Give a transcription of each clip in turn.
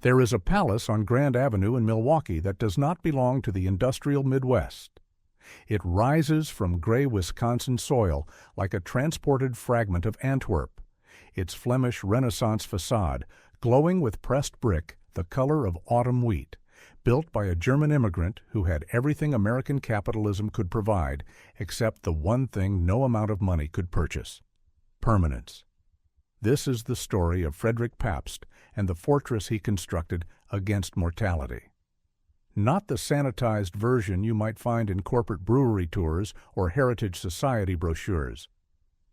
There is a palace on Grand Avenue in Milwaukee that does not belong to the industrial Midwest. It rises from gray Wisconsin soil like a transported fragment of Antwerp, its Flemish Renaissance facade glowing with pressed brick the color of autumn wheat, built by a German immigrant who had everything American capitalism could provide except the one thing no amount of money could purchase: permanence. This is the story of Frederick Pabst and the fortress he constructed against mortality. Not the sanitized version you might find in corporate brewery tours or Heritage Society brochures,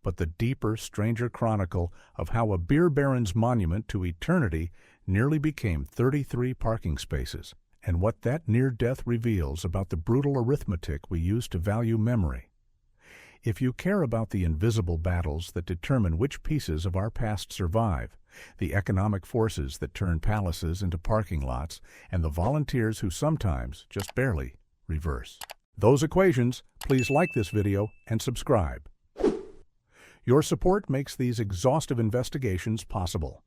but the deeper, stranger chronicle of how a beer baron's monument to eternity nearly became 33 parking spaces, and what that near-death reveals about the brutal arithmetic we use to value memory. If you care about the invisible battles that determine which pieces of our past survive, the economic forces that turn palaces into parking lots, and the volunteers who sometimes, just barely, reverse those equations, please like this video and subscribe. Your support makes these exhaustive investigations possible.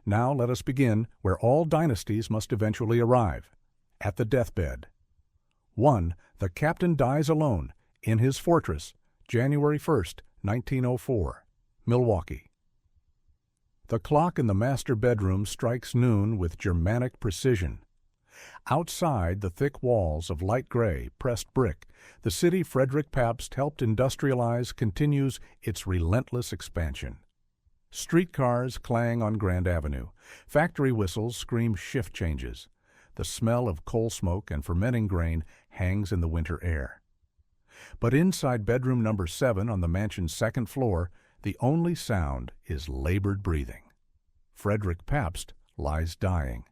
Now let us begin where all dynasties must eventually arrive: at the deathbed. 1. The captain dies alone, in his fortress, January 1st, 1904, Milwaukee. The clock in the master bedroom strikes noon with Germanic precision. Outside the thick walls of light gray, pressed brick, the city Frederick Pabst helped industrialize continues its relentless expansion. Streetcars clang on Grand Avenue. Factory whistles scream shift changes. The smell of coal smoke and fermenting grain hangs in the winter air. But inside bedroom number 7 on the mansion's second floor, the only sound is labored breathing. Frederick Pabst lies dying.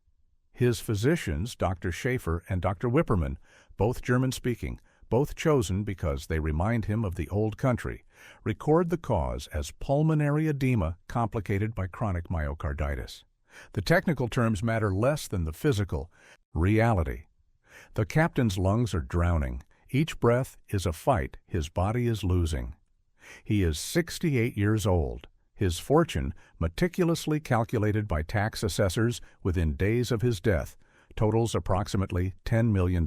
His physicians, Dr. Schaefer and Dr. Wipperman, both German-speaking, both chosen because they remind him of the old country, record the cause as pulmonary edema complicated by chronic myocarditis. The technical terms matter less than the physical reality. The captain's lungs are drowning. Each breath is a fight his body is losing. He is 68 years old. His fortune, meticulously calculated by tax assessors within days of his death, totals approximately $10 million.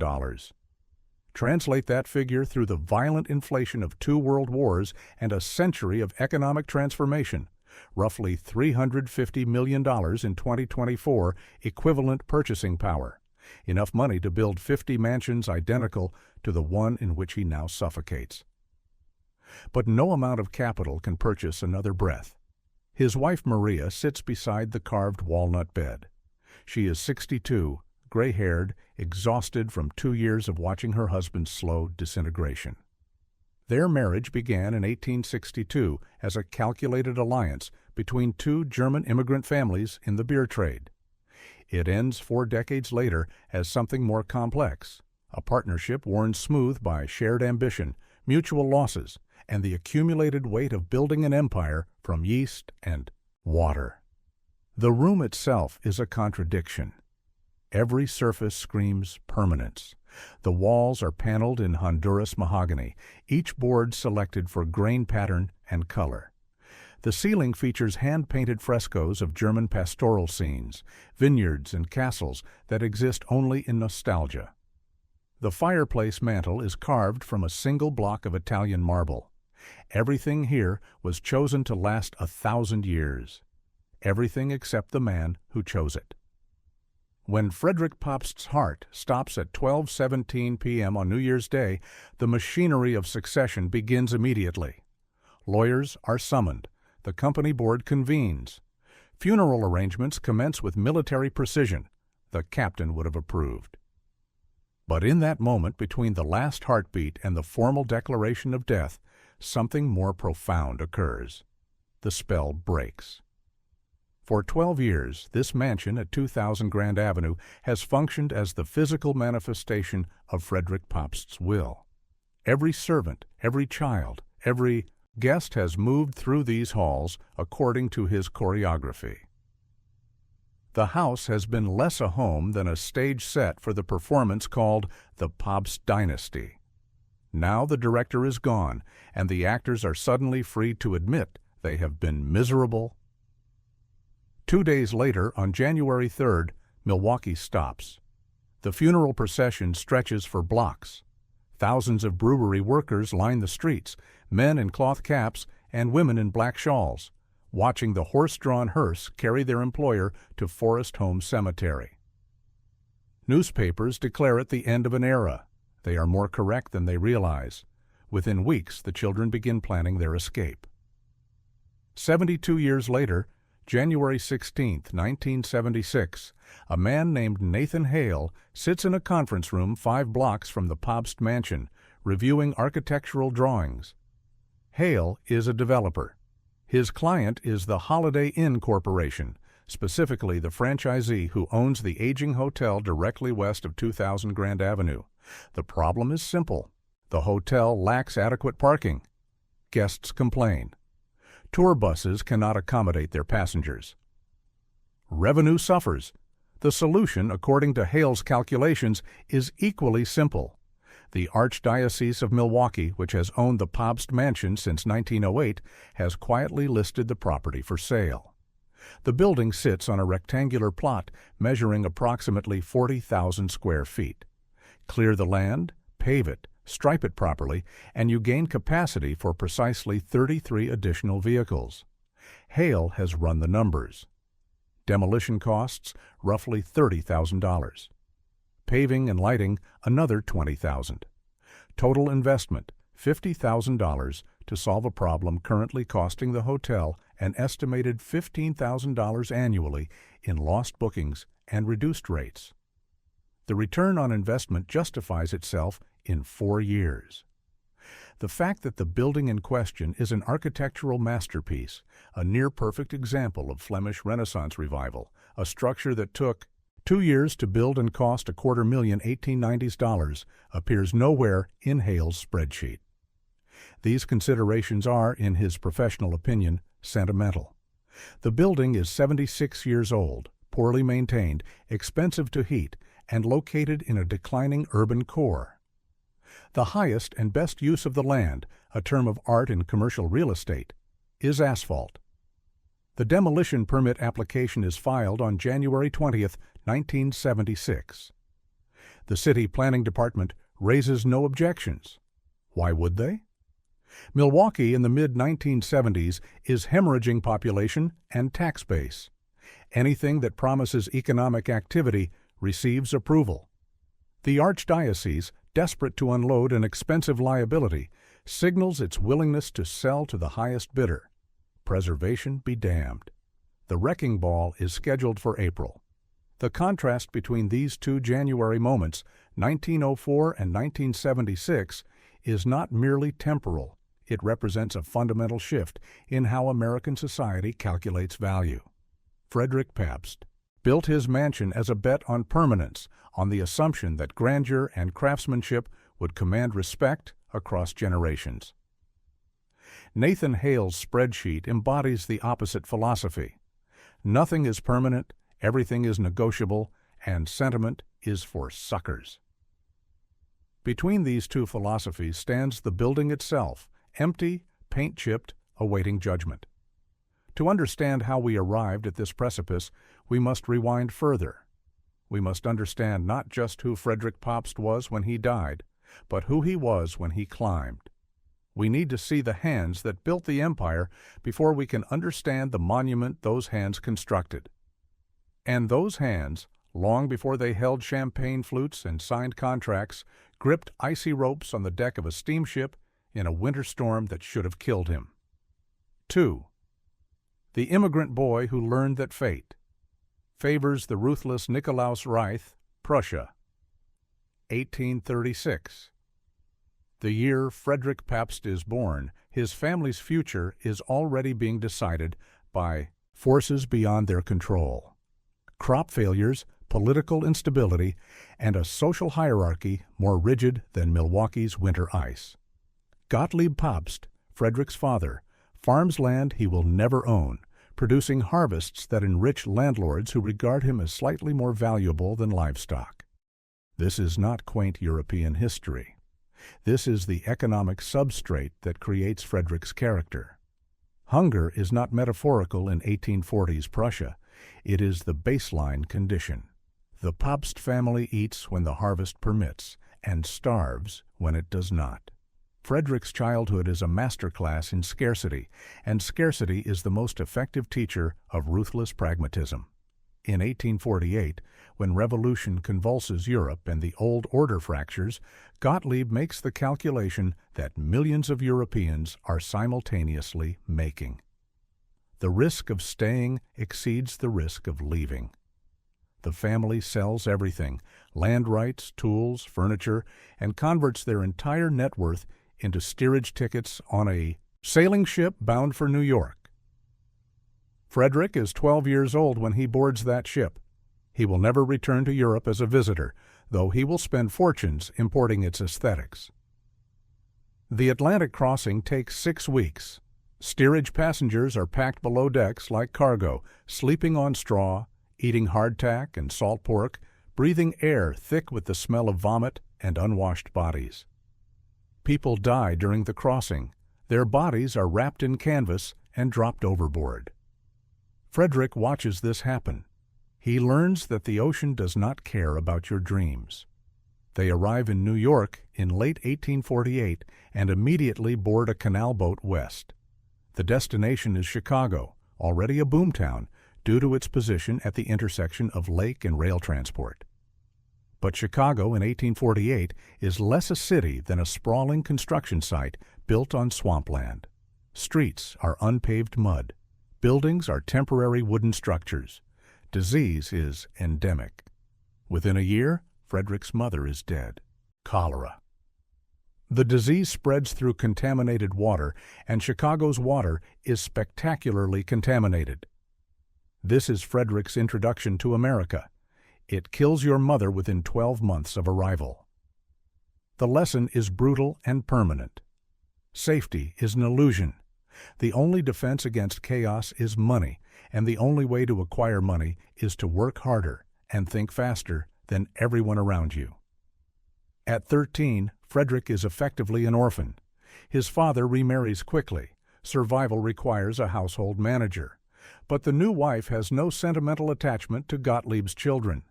Translate that figure through the violent inflation of 2 world wars and a century of economic transformation, roughly $350 million in 2024 equivalent purchasing power, enough money to build 50 mansions identical to the one in which he now suffocates. But no amount of capital can purchase another breath. His wife Maria sits beside the carved walnut bed. She is 62, gray-haired, exhausted from 2 years of watching her husband's slow disintegration. Their marriage began in 1862 as a calculated alliance between 2 German immigrant families in the beer trade. It ends 4 decades later as something more complex, a partnership worn smooth by shared ambition, mutual losses, and the accumulated weight of building an empire from yeast and water. The room itself is a contradiction. Every surface screams permanence. The walls are paneled in Honduras mahogany, each board selected for grain pattern and color. The ceiling features hand-painted frescoes of German pastoral scenes, vineyards and castles that exist only in nostalgia. The fireplace mantel is carved from a single block of Italian marble. Everything here was chosen to last 1,000 years. Everything except the man who chose it. When Frederick Pabst's heart stops at 12:17 p.m. on New Year's Day, the machinery of succession begins immediately. Lawyers are summoned. The company board convenes. Funeral arrangements commence with military precision. The captain would have approved. But in that moment between the last heartbeat and the formal declaration of death, something more profound occurs. The spell breaks. For 12 years, this mansion at 2000 Grand Avenue has functioned as the physical manifestation of Frederick Pabst's will. Every servant, every child, every guest has moved through these halls according to his choreography. The house has been less a home than a stage set for the performance called The Pabst Dynasty. Now the director is gone, and the actors are suddenly free to admit they have been miserable. 2 days later, on January 3rd, Milwaukee stops. The funeral procession stretches for blocks. Thousands of brewery workers line the streets, men in cloth caps and women in black shawls, watching the horse-drawn hearse carry their employer to Forest Home Cemetery. Newspapers declare it the end of an era. They are more correct than they realize. Within weeks, the children begin planning their escape. 72 years later, January 16, 1976, a man named Nathan Hale sits in a conference room 5 blocks from the Pabst mansion, reviewing architectural drawings. Hale is a developer. His client is the Holiday Inn Corporation, specifically the franchisee who owns the aging hotel directly west of 2000 Grand Avenue. The problem is simple. The hotel lacks adequate parking. Guests complain. Tour buses cannot accommodate their passengers. Revenue suffers. The solution, according to Hale's calculations, is equally simple. The Archdiocese of Milwaukee, which has owned the Pabst Mansion since 1908, has quietly listed the property for sale. The building sits on a rectangular plot measuring approximately 40,000 square feet. Clear the land, pave it, stripe it properly, and you gain capacity for precisely 33 additional vehicles. Hale has run the numbers. Demolition costs roughly $30,000. Paving and lighting another $20,000. Total investment $50,000 to solve a problem currently costing the hotel an estimated $15,000 annually in lost bookings and reduced rates. The return on investment justifies itself in 4 years. The fact that the building in question is an architectural masterpiece, a near-perfect example of Flemish Renaissance revival, a structure that took 2 years to build and cost $250,000 1890s, appears nowhere in Hale's spreadsheet. These considerations are, in his professional opinion, sentimental. The building is 76 years old, poorly maintained, expensive to heat, and located in a declining urban core. The highest and best use of the land, a term of art in commercial real estate, is asphalt. The demolition permit application is filed on January 20, 1976. The City Planning Department raises no objections. Why would they? Milwaukee in the mid-1970s is hemorrhaging population and tax base. Anything that promises economic activity receives approval. The Archdiocese, desperate to unload an expensive liability, signals its willingness to sell to the highest bidder. Preservation be damned. The wrecking ball is scheduled for April. The contrast between these two January moments, 1904 and 1976, is not merely temporal. It represents a fundamental shift in how American society calculates value. Frederick Pabst built his mansion as a bet on permanence, on the assumption that grandeur and craftsmanship would command respect across generations. Nathan Hale's spreadsheet embodies the opposite philosophy. Nothing is permanent, everything is negotiable, and sentiment is for suckers. Between these two philosophies stands the building itself, empty, paint-chipped, awaiting judgment. To understand how we arrived at this precipice, we must rewind further. We must understand not just who Frederick Pabst was when he died, but who he was when he climbed. We need to see the hands that built the empire before we can understand the monument those hands constructed. And those hands, long before they held champagne flutes and signed contracts, gripped icy ropes on the deck of a steamship in a winter storm that should have killed him. 2. The immigrant boy who learned that fate favors the ruthless Nikolaus Reith, Prussia. 1836. The year Frederick Pabst is born, his family's future is already being decided by forces beyond their control. Crop failures, political instability, and a social hierarchy more rigid than Milwaukee's winter ice. Gottlieb Pabst, Frederick's father, farms land he will never own, producing harvests that enrich landlords who regard him as slightly more valuable than livestock. This is not quaint European history. This is the economic substrate that creates Frederick's character. Hunger is not metaphorical in 1840s Prussia. It is the baseline condition. The Pabst family eats when the harvest permits and starves when it does not. Frederick's childhood is a masterclass in scarcity, and scarcity is the most effective teacher of ruthless pragmatism. In 1848, when revolution convulses Europe and the old order fractures, Gottlieb makes the calculation that millions of Europeans are simultaneously making. The risk of staying exceeds the risk of leaving. The family sells everything, land rights, tools, furniture, and converts their entire net worth into steerage tickets on a sailing ship bound for New York. Frederick is 12 years old when he boards that ship. He will never return to Europe as a visitor, though he will spend fortunes importing its aesthetics. The Atlantic crossing takes 6 weeks. Steerage passengers are packed below decks like cargo, sleeping on straw, eating hardtack and salt pork, breathing air thick with the smell of vomit and unwashed bodies. People die during the crossing. Their bodies are wrapped in canvas and dropped overboard. Frederick watches this happen. He learns that the ocean does not care about your dreams. They arrive in New York in late 1848 and immediately board a canal boat west. The destination is Chicago, already a boomtown, due to its position at the intersection of lake and rail transport. But Chicago in 1848 is less a city than a sprawling construction site built on swampland. Streets are unpaved mud. Buildings are temporary wooden structures. Disease is endemic. Within a year, Frederick's mother is dead. Cholera. The disease spreads through contaminated water, and Chicago's water is spectacularly contaminated. This is Frederick's introduction to America. It kills your mother within 12 months of arrival. The lesson is brutal and permanent. Safety is an illusion. The only defense against chaos is money, and the only way to acquire money is to work harder and think faster than everyone around you. At 13, Frederick is effectively an orphan. His father remarries quickly. Survival requires a household manager. But the new wife has no sentimental attachment to Gottlieb's children.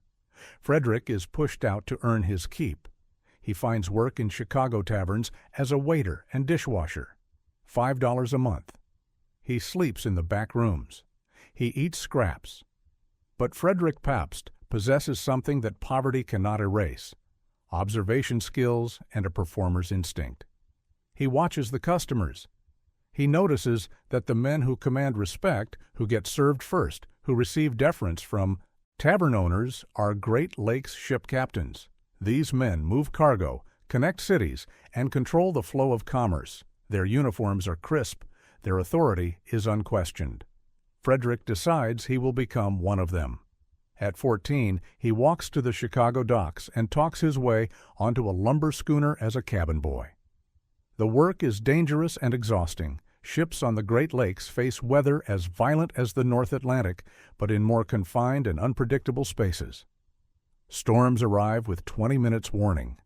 Frederick is pushed out to earn his keep. He finds work in Chicago taverns as a waiter and dishwasher. $5 a month. He sleeps in the back rooms. He eats scraps. But Frederick Pabst possesses something that poverty cannot erase: observation skills and a performer's instinct. He watches the customers. He notices that the men who command respect, who get served first, who receive deference from tavern owners, are Great Lakes ship captains. These men move cargo, connect cities, and control the flow of commerce. Their uniforms are crisp. Their authority is unquestioned. Frederick decides he will become one of them. At 14, he walks to the Chicago docks and talks his way onto a lumber schooner as a cabin boy. The work is dangerous and exhausting. Ships on the Great Lakes face weather as violent as the North Atlantic, but in more confined and unpredictable spaces. Storms arrive with 20 minutes warning.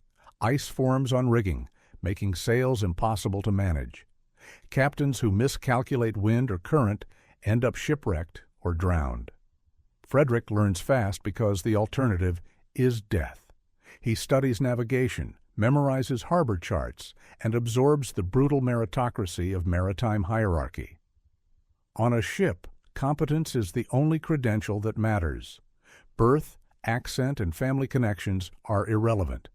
Ice forms on rigging, making sails impossible to manage. Captains who miscalculate wind or current end up shipwrecked or drowned. Frederick learns fast because the alternative is death. He studies navigation, memorizes harbor charts, and absorbs the brutal meritocracy of maritime hierarchy. On a ship, competence is the only credential that matters. Birth, accent, and family connections are irrelevant.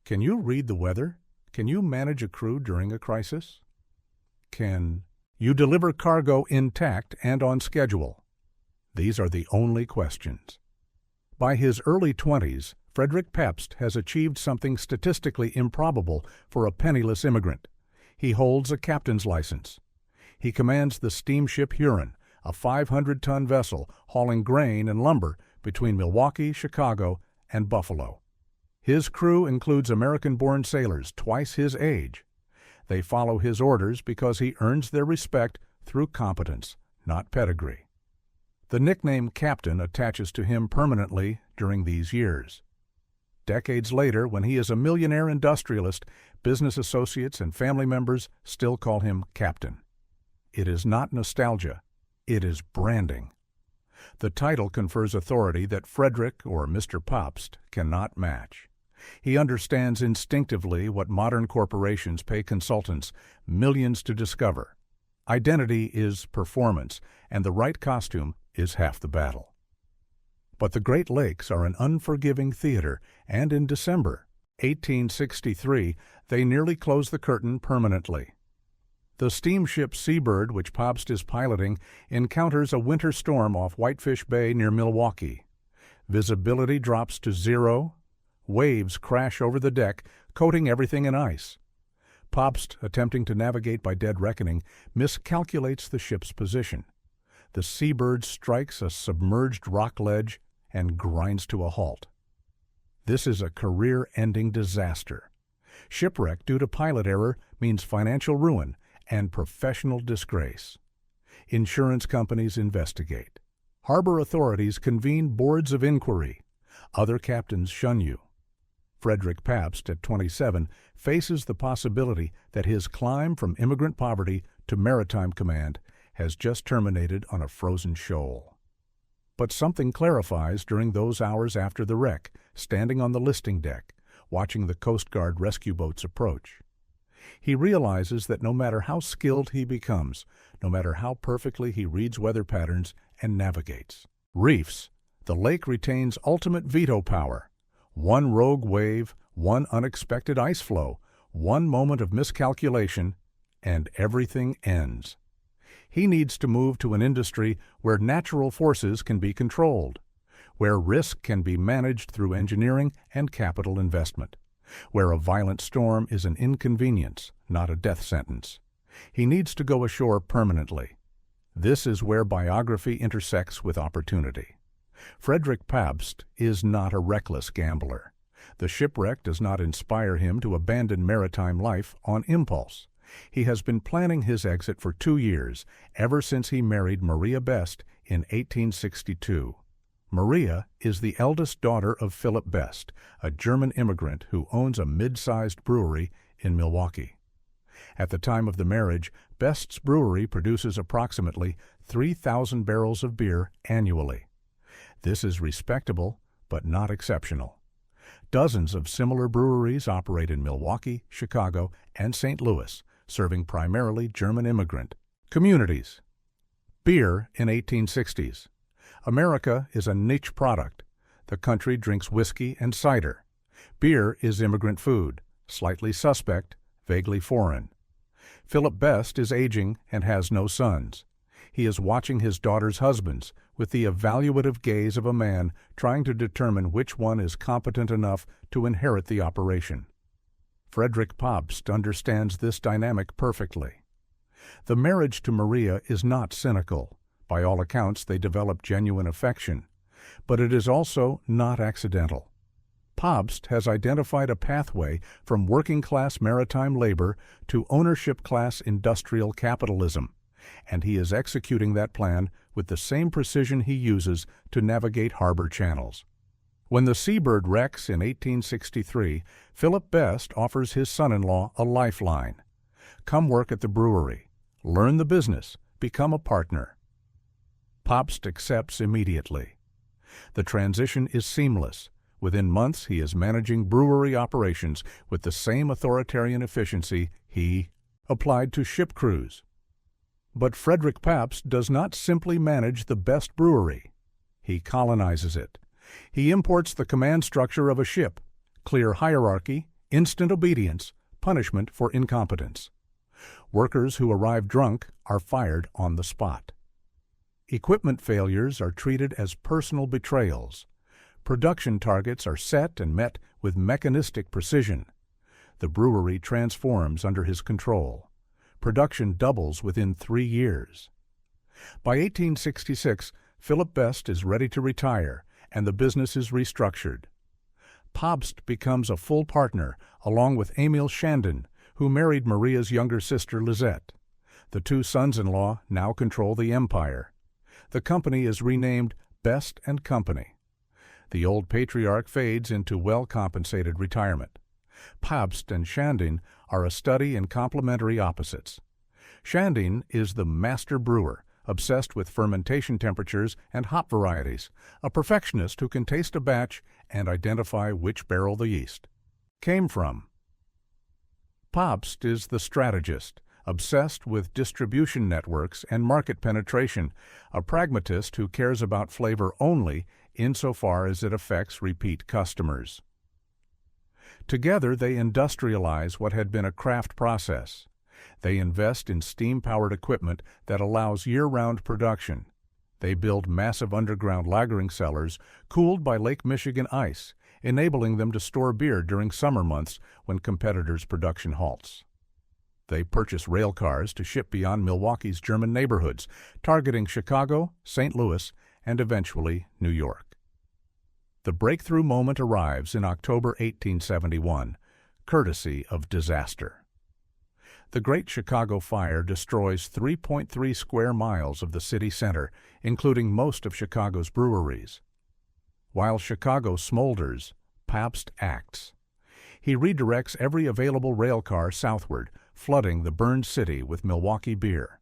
Can you read the weather? Can you manage a crew during a crisis? Can you deliver cargo intact and on schedule? These are the only questions. By his early 20s, Frederick Pabst has achieved something statistically improbable for a penniless immigrant. He holds a captain's license. He commands the steamship Huron, a 500-ton vessel hauling grain and lumber between Milwaukee, Chicago, and Buffalo. His crew includes American-born sailors twice his age. They follow his orders because he earns their respect through competence, not pedigree. The nickname Captain attaches to him permanently during these years. Decades later, when he is a millionaire industrialist, business associates and family members still call him Captain. It is not nostalgia. It is branding. The title confers authority that Frederick or Mr. Pabst cannot match. He understands instinctively what modern corporations pay consultants millions to discover. Identity is performance, and the right costume is half the battle. But the Great Lakes are an unforgiving theater, and in December 1863, they nearly close the curtain permanently. The steamship Seabird, which Pabst is piloting, encounters a winter storm off Whitefish Bay near Milwaukee. Visibility drops to zero. Waves crash over the deck, coating everything in ice. Pabst, attempting to navigate by dead reckoning, miscalculates the ship's position. The Seabird strikes a submerged rock ledge and grinds to a halt. This is a career-ending disaster. Shipwreck due to pilot error means financial ruin and professional disgrace. Insurance companies investigate. Harbor authorities convene boards of inquiry. Other captains shun you. Frederick Pabst, at 27, faces the possibility that his climb from immigrant poverty to maritime command has just terminated on a frozen shoal. But something clarifies during those hours after the wreck, standing on the listing deck, watching the Coast Guard rescue boats approach. He realizes that no matter how skilled he becomes, no matter how perfectly he reads weather patterns and navigates reefs, the lake retains ultimate veto power. One rogue wave, one unexpected ice flow, one moment of miscalculation, and everything ends. He needs to move to an industry where natural forces can be controlled, where risk can be managed through engineering and capital investment, where a violent storm is an inconvenience, not a death sentence. He needs to go ashore permanently. This is where biography intersects with opportunity. Frederick Pabst is not a reckless gambler. The shipwreck does not inspire him to abandon maritime life on impulse. He has been planning his exit for 2 years, ever since he married Maria Best in 1862. Maria is the eldest daughter of Philip Best, a German immigrant who owns a mid-sized brewery in Milwaukee. At the time of the marriage, Best's brewery produces approximately 3,000 barrels of beer annually. This is respectable, but not exceptional. Dozens of similar breweries operate in Milwaukee, Chicago, and St. Louis, serving primarily German immigrant communities. Beer in 1860s. America is a niche product. The country drinks whiskey and cider. Beer is immigrant food, slightly suspect, vaguely foreign. Philip Best is aging and has no sons. He is watching his daughter's husbands with the evaluative gaze of a man trying to determine which one is competent enough to inherit the operation. Frederick Pabst understands this dynamic perfectly. The marriage to Maria is not cynical. By all accounts, they develop genuine affection. But it is also not accidental. Pabst has identified a pathway from working-class maritime labor to ownership-class industrial capitalism, and he is executing that plan with the same precision he uses to navigate harbor channels. When the Seabird wrecks in 1863, Philip Best offers his son-in-law a lifeline. Come work at the brewery. Learn the business. Become a partner. Pabst accepts immediately. The transition is seamless. Within months, he is managing brewery operations with the same authoritarian efficiency he applied to ship crews. But Frederick Pabst does not simply manage the Best brewery. He colonizes it. He imports the command structure of a ship, clear hierarchy, instant obedience, punishment for incompetence. Workers who arrive drunk are fired on the spot. Equipment failures are treated as personal betrayals. Production targets are set and met with mechanistic precision. The brewery transforms under his control. Production doubles within 3 years. By 1866, Philip Best is ready to retire, and the business is restructured. Pabst becomes a full partner, along with Emil Shandon, who married Maria's younger sister Lizette. The two sons-in-law now control the empire. The company is renamed Best and Company. The old patriarch fades into well-compensated retirement. Pabst and Shandon are a study in complementary opposites. Shandon is the master brewer, obsessed with fermentation temperatures and hop varieties, a perfectionist who can taste a batch and identify which barrel the yeast came from. Pabst is the strategist, obsessed with distribution networks and market penetration, a pragmatist who cares about flavor only insofar as it affects repeat customers. Together they industrialize what had been a craft process. They invest in steam-powered equipment that allows year-round production. They build massive underground lagering cellars cooled by Lake Michigan ice, enabling them to store beer during summer months when competitors' production halts. They purchase rail cars to ship beyond Milwaukee's German neighborhoods, targeting Chicago, St. Louis, and eventually New York. The breakthrough moment arrives in October 1871, courtesy of disaster. The Great Chicago Fire destroys 3.3 square miles of the city center, including most of Chicago's breweries. While Chicago smolders, Pabst acts. He redirects every available rail car southward, flooding the burned city with Milwaukee beer.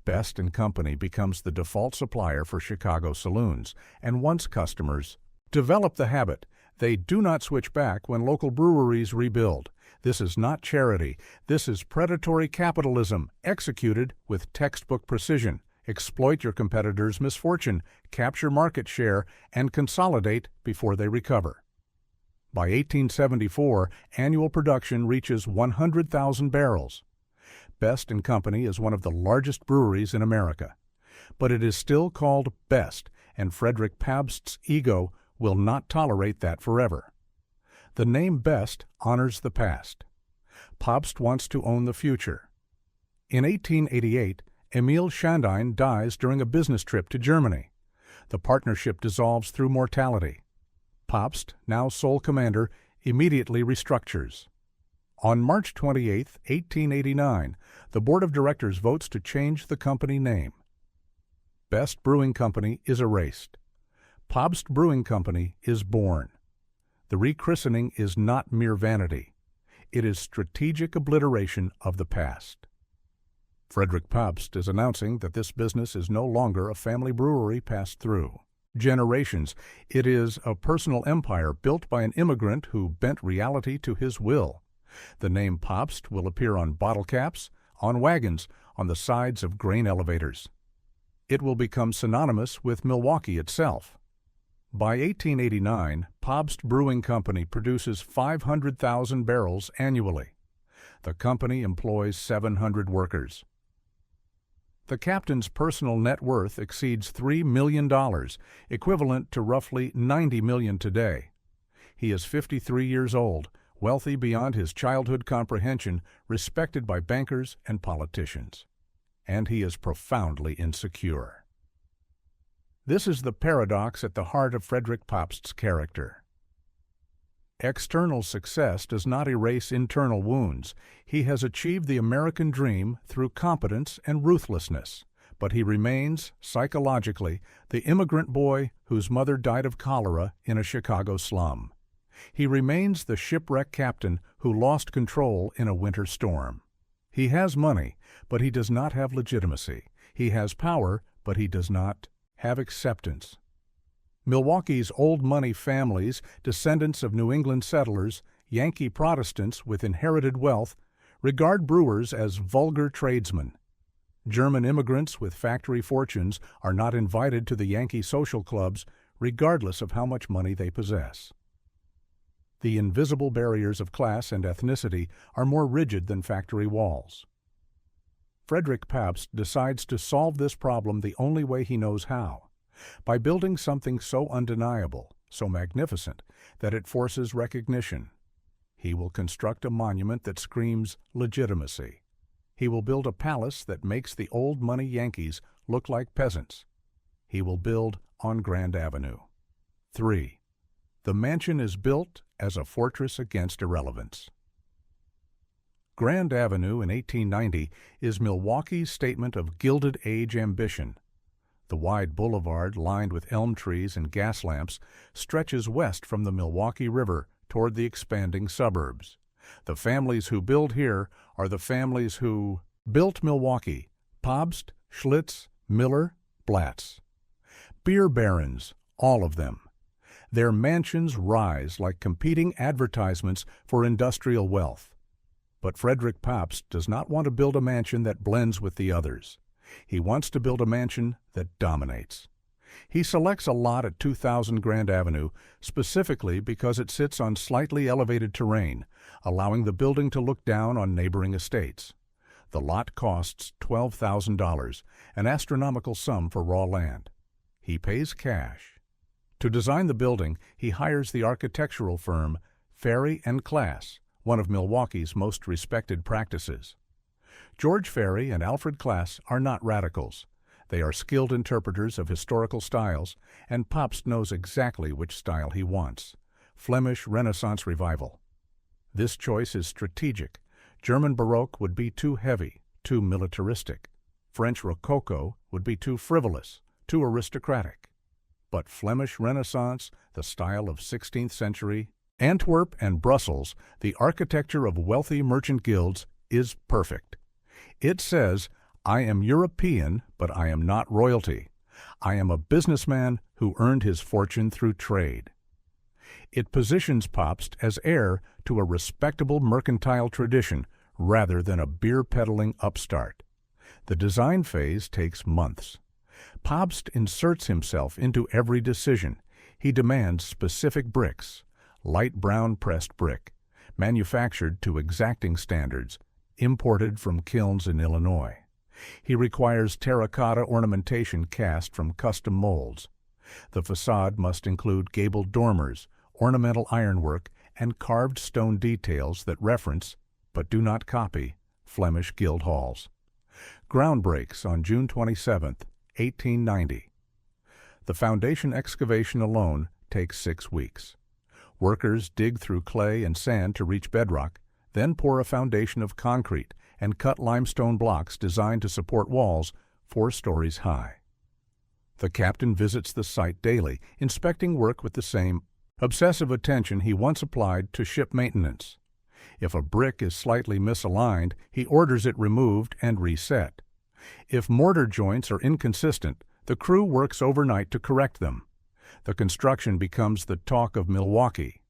Best & Company becomes the default supplier for Chicago saloons, and once customers develop the habit, they do not switch back when local breweries rebuild. This is not charity. This is predatory capitalism, executed with textbook precision. Exploit your competitors' misfortune, capture market share, and consolidate before they recover. By 1874, annual production reaches 100,000 barrels. Best & Company is one of the largest breweries in America. But it is still called Best, and Frederick Pabst's ego will not tolerate that forever. The name Best honors the past. Pabst wants to own the future. In 1888, Emil Schandine dies during a business trip to Germany. The partnership dissolves through mortality. Pabst, now sole commander, immediately restructures. On March 28, 1889, the board of directors votes to change the company name. Best Brewing Company is erased. Pabst Brewing Company is born. The rechristening is not mere vanity. It is strategic obliteration of the past. Frederick Pabst is announcing that this business is no longer a family brewery passed through generations. It is a personal empire built by an immigrant who bent reality to his will. The name Pabst will appear on bottle caps, on wagons, on the sides of grain elevators. It will become synonymous with Milwaukee itself. By 1889, Pabst Brewing Company produces 500,000 barrels annually. The company employs 700 workers. The captain's personal net worth exceeds $3 million, equivalent to roughly $90 million today. He is 53 years old, wealthy beyond his childhood comprehension, respected by bankers and politicians. And he is profoundly insecure. This is the paradox at the heart of Frederick Pabst's character. External success does not erase internal wounds. He has achieved the American dream through competence and ruthlessness, but he remains, psychologically, the immigrant boy whose mother died of cholera in a Chicago slum. He remains the shipwreck captain who lost control in a winter storm. He has money, but he does not have legitimacy. He has power, but he does not have acceptance. Milwaukee's old money families, descendants of New England settlers, Yankee Protestants with inherited wealth, regard brewers as vulgar tradesmen. German immigrants with factory fortunes are not invited to the Yankee social clubs, regardless of how much money they possess. The invisible barriers of class and ethnicity are more rigid than factory walls. Frederick Pabst decides to solve this problem the only way he knows how, by building something so undeniable, so magnificent, that it forces recognition. He will construct a monument that screams legitimacy. He will build a palace that makes the old money Yankees look like peasants. He will build on Grand Avenue. 3. The mansion is built as a fortress against irrelevance. Grand Avenue in 1890 is Milwaukee's statement of Gilded Age ambition. The wide boulevard, lined with elm trees and gas lamps, stretches west from the Milwaukee River toward the expanding suburbs. The families who build here are the families who built Milwaukee: Pabst, Schlitz, Miller, Blatz. Beer barons, all of them. Their mansions rise like competing advertisements for industrial wealth. But Frederick Pabst does not want to build a mansion that blends with the others. He wants to build a mansion that dominates. He selects a lot at 2000 Grand Avenue specifically because it sits on slightly elevated terrain, allowing the building to look down on neighboring estates. The lot costs $12,000, an astronomical sum for raw land. He pays cash. To design the building, he hires the architectural firm Ferry & Class, one of Milwaukee's most respected practices. George Ferry and Alfred Class are not radicals. They are skilled interpreters of historical styles, and Pabst knows exactly which style he wants: Flemish Renaissance revival. This choice is strategic. German Baroque would be too heavy, too militaristic. French Rococo would be too frivolous, too aristocratic. But Flemish Renaissance, the style of 16th century, Antwerp and Brussels, the architecture of wealthy merchant guilds, is perfect. It says, "I am European, but I am not royalty. I am a businessman who earned his fortune through trade." It positions Pabst as heir to a respectable mercantile tradition rather than a beer-peddling upstart. The design phase takes months. Pabst inserts himself into every decision. He demands specific bricks, light brown pressed brick, manufactured to exacting standards, imported from kilns in Illinois. He requires terracotta ornamentation cast from custom molds. The facade must include gabled dormers, ornamental ironwork, and carved stone details that reference, but do not copy, Flemish guild halls. Ground breaks on June 27, 1890. The foundation excavation alone takes 6 weeks. Workers dig through clay and sand to reach bedrock, then pour a foundation of concrete and cut limestone blocks designed to support walls 4 stories high. The captain visits the site daily, inspecting work with the same obsessive attention he once applied to ship maintenance. If a brick is slightly misaligned, he orders it removed and reset. If mortar joints are inconsistent, the crew works overnight to correct them. The construction becomes the talk of Milwaukee.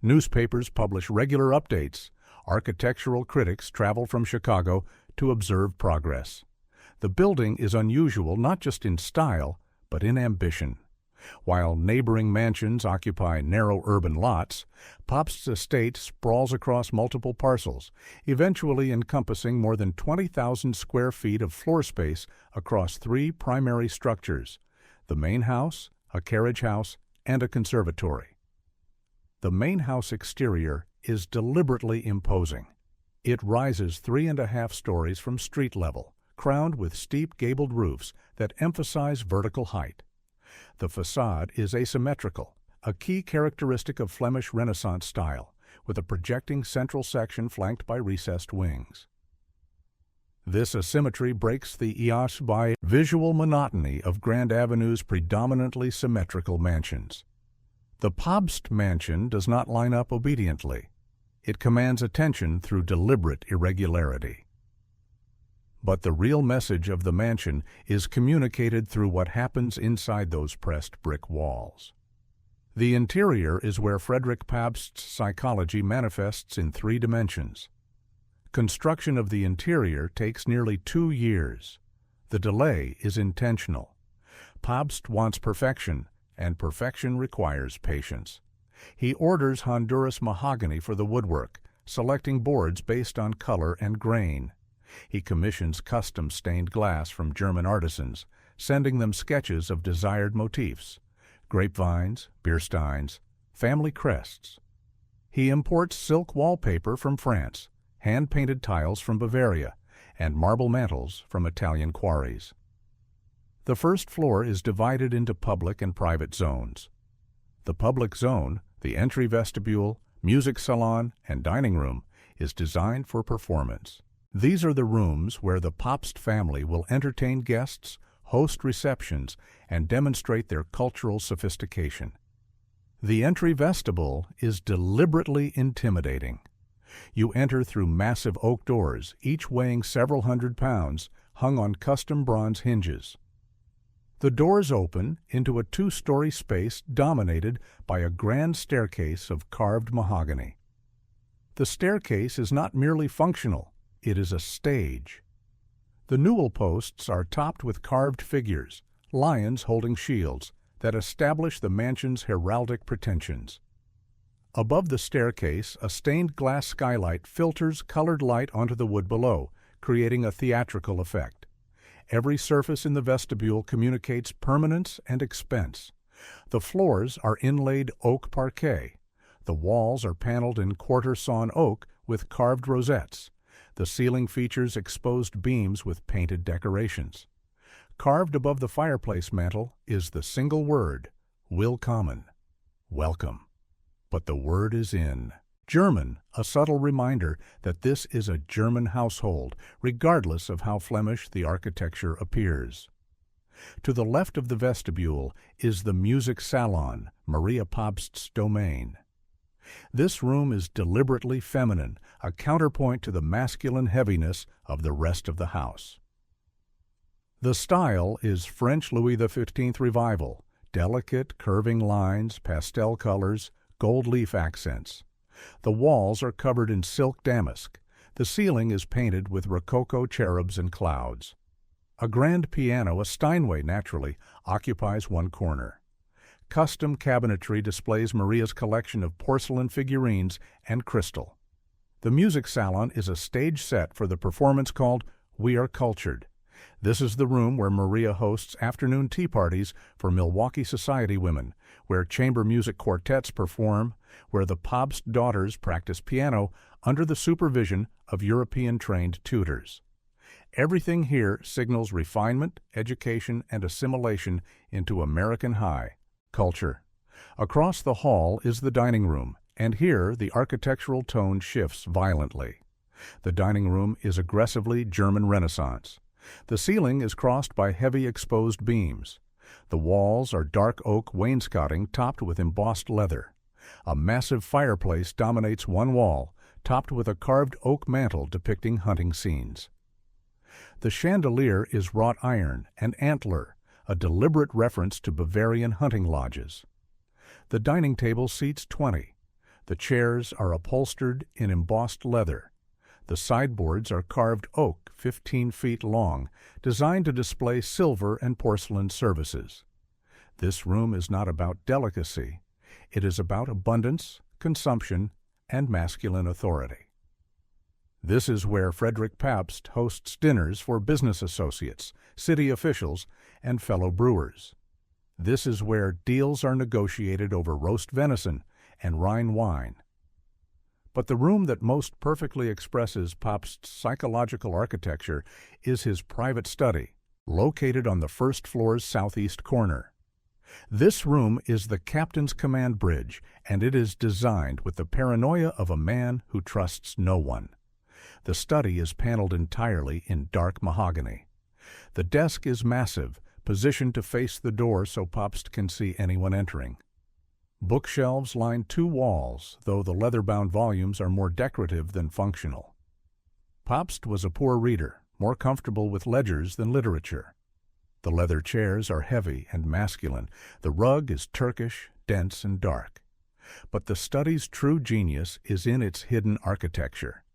Newspapers publish regular updates. Architectural critics travel from Chicago to observe progress. The building is unusual not just in style, but in ambition. While neighboring mansions occupy narrow urban lots, Pabst's estate sprawls across multiple parcels, eventually encompassing more than 20,000 square feet of floor space across 3 primary structures: the main house, a carriage house, and a conservatory. The main house exterior is deliberately imposing. It rises 3.5 stories from street level, crowned with steep gabled roofs that emphasize vertical height. The facade is asymmetrical, a key characteristic of Flemish Renaissance style, with a projecting central section flanked by recessed wings. This asymmetry breaks the ias by visual monotony of Grand Avenue's predominantly symmetrical mansions. The Pabst mansion does not line up obediently. It commands attention through deliberate irregularity. But the real message of the mansion is communicated through what happens inside those pressed brick walls. The interior is where Frederick Pabst's psychology manifests in 3 dimensions. Construction of the interior takes nearly 2 years. The delay is intentional. Pabst wants perfection, and perfection requires patience. He orders Honduras mahogany for the woodwork, selecting boards based on color and grain. He commissions custom stained glass from German artisans, sending them sketches of desired motifs: grapevines, beer steins, family crests. He imports silk wallpaper from France, hand-painted tiles from Bavaria, and marble mantels from Italian quarries. The first floor is divided into public and private zones. The public zone, the entry vestibule, music salon, and dining room, is designed for performance. These are the rooms where the Pabst family will entertain guests, host receptions, and demonstrate their cultural sophistication. The entry vestibule is deliberately intimidating. You enter through massive oak doors, each weighing several hundred pounds, hung on custom bronze hinges. The doors open into a two-story space dominated by a grand staircase of carved mahogany. The staircase is not merely functional, it is a stage. The newel posts are topped with carved figures, lions holding shields, that establish the mansion's heraldic pretensions. Above the staircase, a stained glass skylight filters colored light onto the wood below, creating a theatrical effect. Every surface in the vestibule communicates permanence and expense. The floors are inlaid oak parquet. The walls are paneled in quarter-sawn oak with carved rosettes. The ceiling features exposed beams with painted decorations. Carved above the fireplace mantel is the single word, willkommen, welcome. But the word is in German, a subtle reminder that this is a German household, regardless of how Flemish the architecture appears. To the left of the vestibule is the music salon, Maria Pabst's domain. This room is deliberately feminine, a counterpoint to the masculine heaviness of the rest of the house. The style is French Louis XV revival, delicate, curving lines, pastel colors, gold leaf accents. The walls are covered in silk damask. The ceiling is painted with rococo cherubs and clouds. A grand piano, a Steinway naturally, occupies one corner. Custom cabinetry displays Maria's collection of porcelain figurines and crystal. The music salon is a stage set for the performance called We Are Cultured. This is the room where Maria hosts afternoon tea parties for Milwaukee society women, where chamber music quartets perform, where the Pabst daughters practice piano under the supervision of European-trained tutors. Everything here signals refinement, education, and assimilation into American high culture. Across the hall is the dining room, and here the architectural tone shifts violently. The dining room is aggressively German Renaissance. The ceiling is crossed by heavy exposed beams. The walls are dark oak wainscoting topped with embossed leather. A massive fireplace dominates one wall, topped with a carved oak mantel depicting hunting scenes. The chandelier is wrought iron and antler, a deliberate reference to Bavarian hunting lodges. The dining table seats 20. The chairs are upholstered in embossed leather. The sideboards are carved oak 15 feet long, designed to display silver and porcelain services. This room is not about delicacy. It is about abundance, consumption, and masculine authority. This is where Frederick Pabst hosts dinners for business associates, city officials, and fellow brewers. This is where deals are negotiated over roast venison and Rhine wine. But the room that most perfectly expresses Pabst's psychological architecture is his private study, located on the first floor's southeast corner. This room is the captain's command bridge, and it is designed with the paranoia of a man who trusts no one. The study is paneled entirely in dark mahogany. The desk is massive, positioned to face the door so Pabst can see anyone entering. Bookshelves line two walls, though the leather-bound volumes are more decorative than functional. Pabst was a poor reader, more comfortable with ledgers than literature. The leather chairs are heavy and masculine. The rug is Turkish, dense, and dark. But the study's true genius is in its hidden architecture.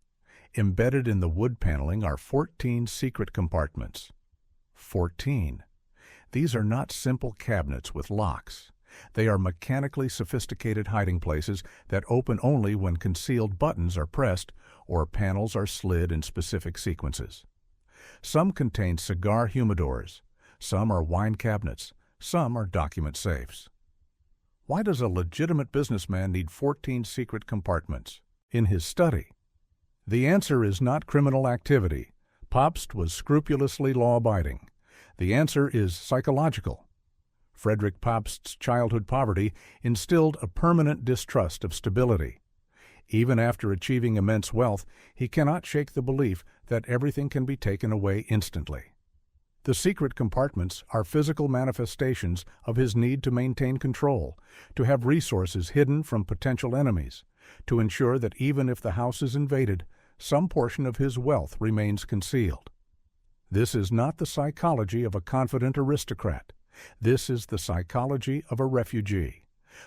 Embedded in the wood paneling are 14 secret compartments. 14. These are not simple cabinets with locks. They are mechanically sophisticated hiding places that open only when concealed buttons are pressed or panels are slid in specific sequences. Some contain cigar humidors. Some are wine cabinets. Some are document safes. Why does a legitimate businessman need 14 secret compartments in his study? The answer is not criminal activity. Pabst was scrupulously law-abiding. The answer is psychological. Frederick Pabst's childhood poverty instilled a permanent distrust of stability. Even after achieving immense wealth, he cannot shake the belief that everything can be taken away instantly. The secret compartments are physical manifestations of his need to maintain control, to have resources hidden from potential enemies, to ensure that even if the house is invaded, some portion of his wealth remains concealed. This is not the psychology of a confident aristocrat. This is the psychology of a refugee.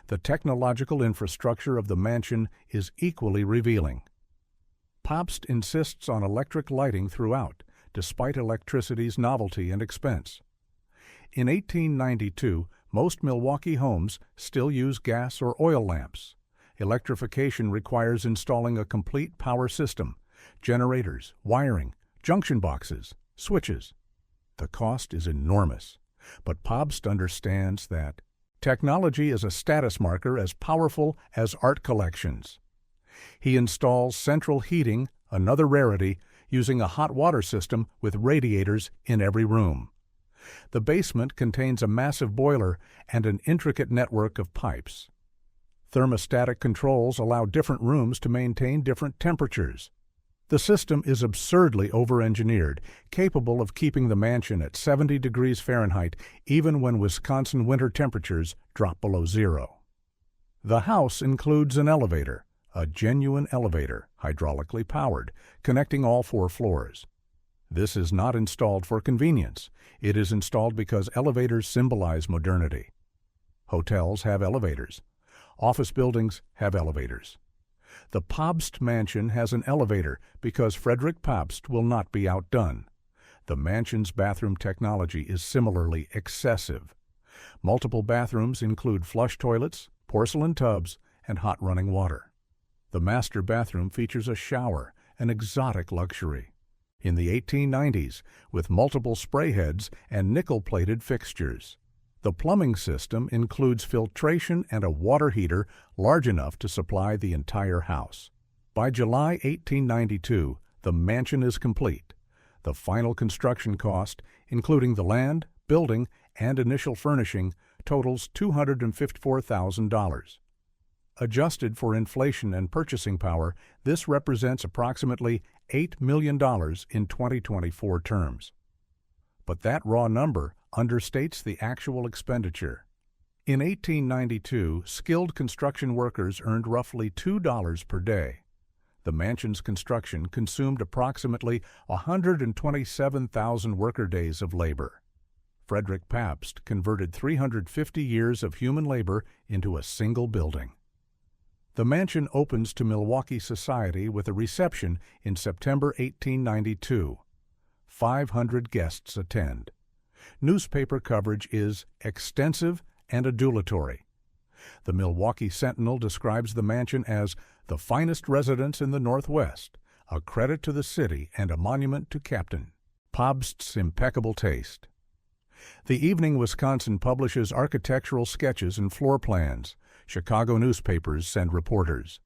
The technological infrastructure of the mansion is equally revealing. Pabst insists on electric lighting throughout, despite electricity's novelty and expense. In 1892, most Milwaukee homes still use gas or oil lamps. Electrification requires installing a complete power system, generators, wiring, junction boxes, switches. The cost is enormous, but Pabst understands that technology is a status marker as powerful as art collections. He installs central heating, another rarity, using a hot water system with radiators in every room. The basement contains a massive boiler and an intricate network of pipes. Thermostatic controls allow different rooms to maintain different temperatures. The system is absurdly over-engineered, capable of keeping the mansion at 70 degrees Fahrenheit even when Wisconsin winter temperatures drop below zero. The house includes an elevator, a genuine elevator, hydraulically powered, connecting all 4 floors. This is not installed for convenience. It is installed because elevators symbolize modernity. Hotels have elevators. Office buildings have elevators. The Pabst mansion has an elevator because Frederick Pabst will not be outdone. The mansion's bathroom technology is similarly excessive. Multiple bathrooms include flush toilets, porcelain tubs, and hot running water. The master bathroom features a shower, an exotic luxury. In the 1890s, with multiple spray heads and nickel-plated fixtures. The plumbing system includes filtration and a water heater large enough to supply the entire house. By July 1892, the mansion is complete. The final construction cost, including the land, building, and initial furnishing, totals $254,000. Adjusted for inflation and purchasing power, this represents approximately $8 million in 2024 terms. But that raw number understates the actual expenditure. In 1892, skilled construction workers earned roughly $2 per day. The mansion's construction consumed approximately 127,000 worker days of labor. Frederick Pabst converted 350 years of human labor into a single building. The mansion opens to Milwaukee society with a reception in September 1892. 500 guests attend. Newspaper coverage is extensive and adulatory. The Milwaukee Sentinel describes the mansion as the finest residence in the Northwest, a credit to the city and a monument to Captain Pabst's impeccable taste. The Evening Wisconsin publishes architectural sketches and floor plans. Chicago newspapers send reporters.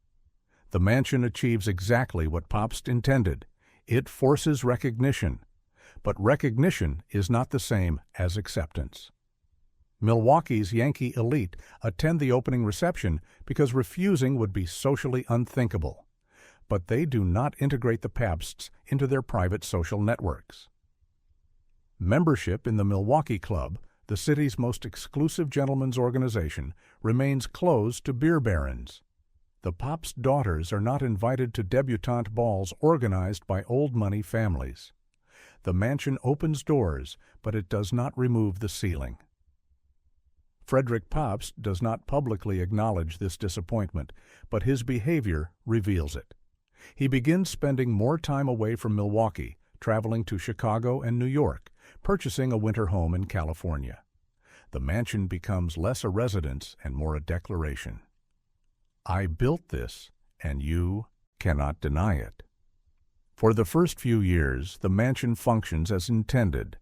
The mansion achieves exactly what Pabst intended. It forces recognition. But recognition is not the same as acceptance. Milwaukee's Yankee elite attend the opening reception because refusing would be socially unthinkable. But they do not integrate the Pabsts into their private social networks. Membership in the Milwaukee Club, the city's most exclusive gentlemen's organization, remains closed to beer barons. The Pabst daughters are not invited to debutante balls organized by old money families. The mansion opens doors, but it does not remove the ceiling. Frederick Pabst does not publicly acknowledge this disappointment, but his behavior reveals it. He begins spending more time away from Milwaukee, traveling to Chicago and New York, purchasing a winter home in California. The mansion becomes less a residence and more a declaration. I built this, and you cannot deny it. For the first few years, the mansion functions as intended.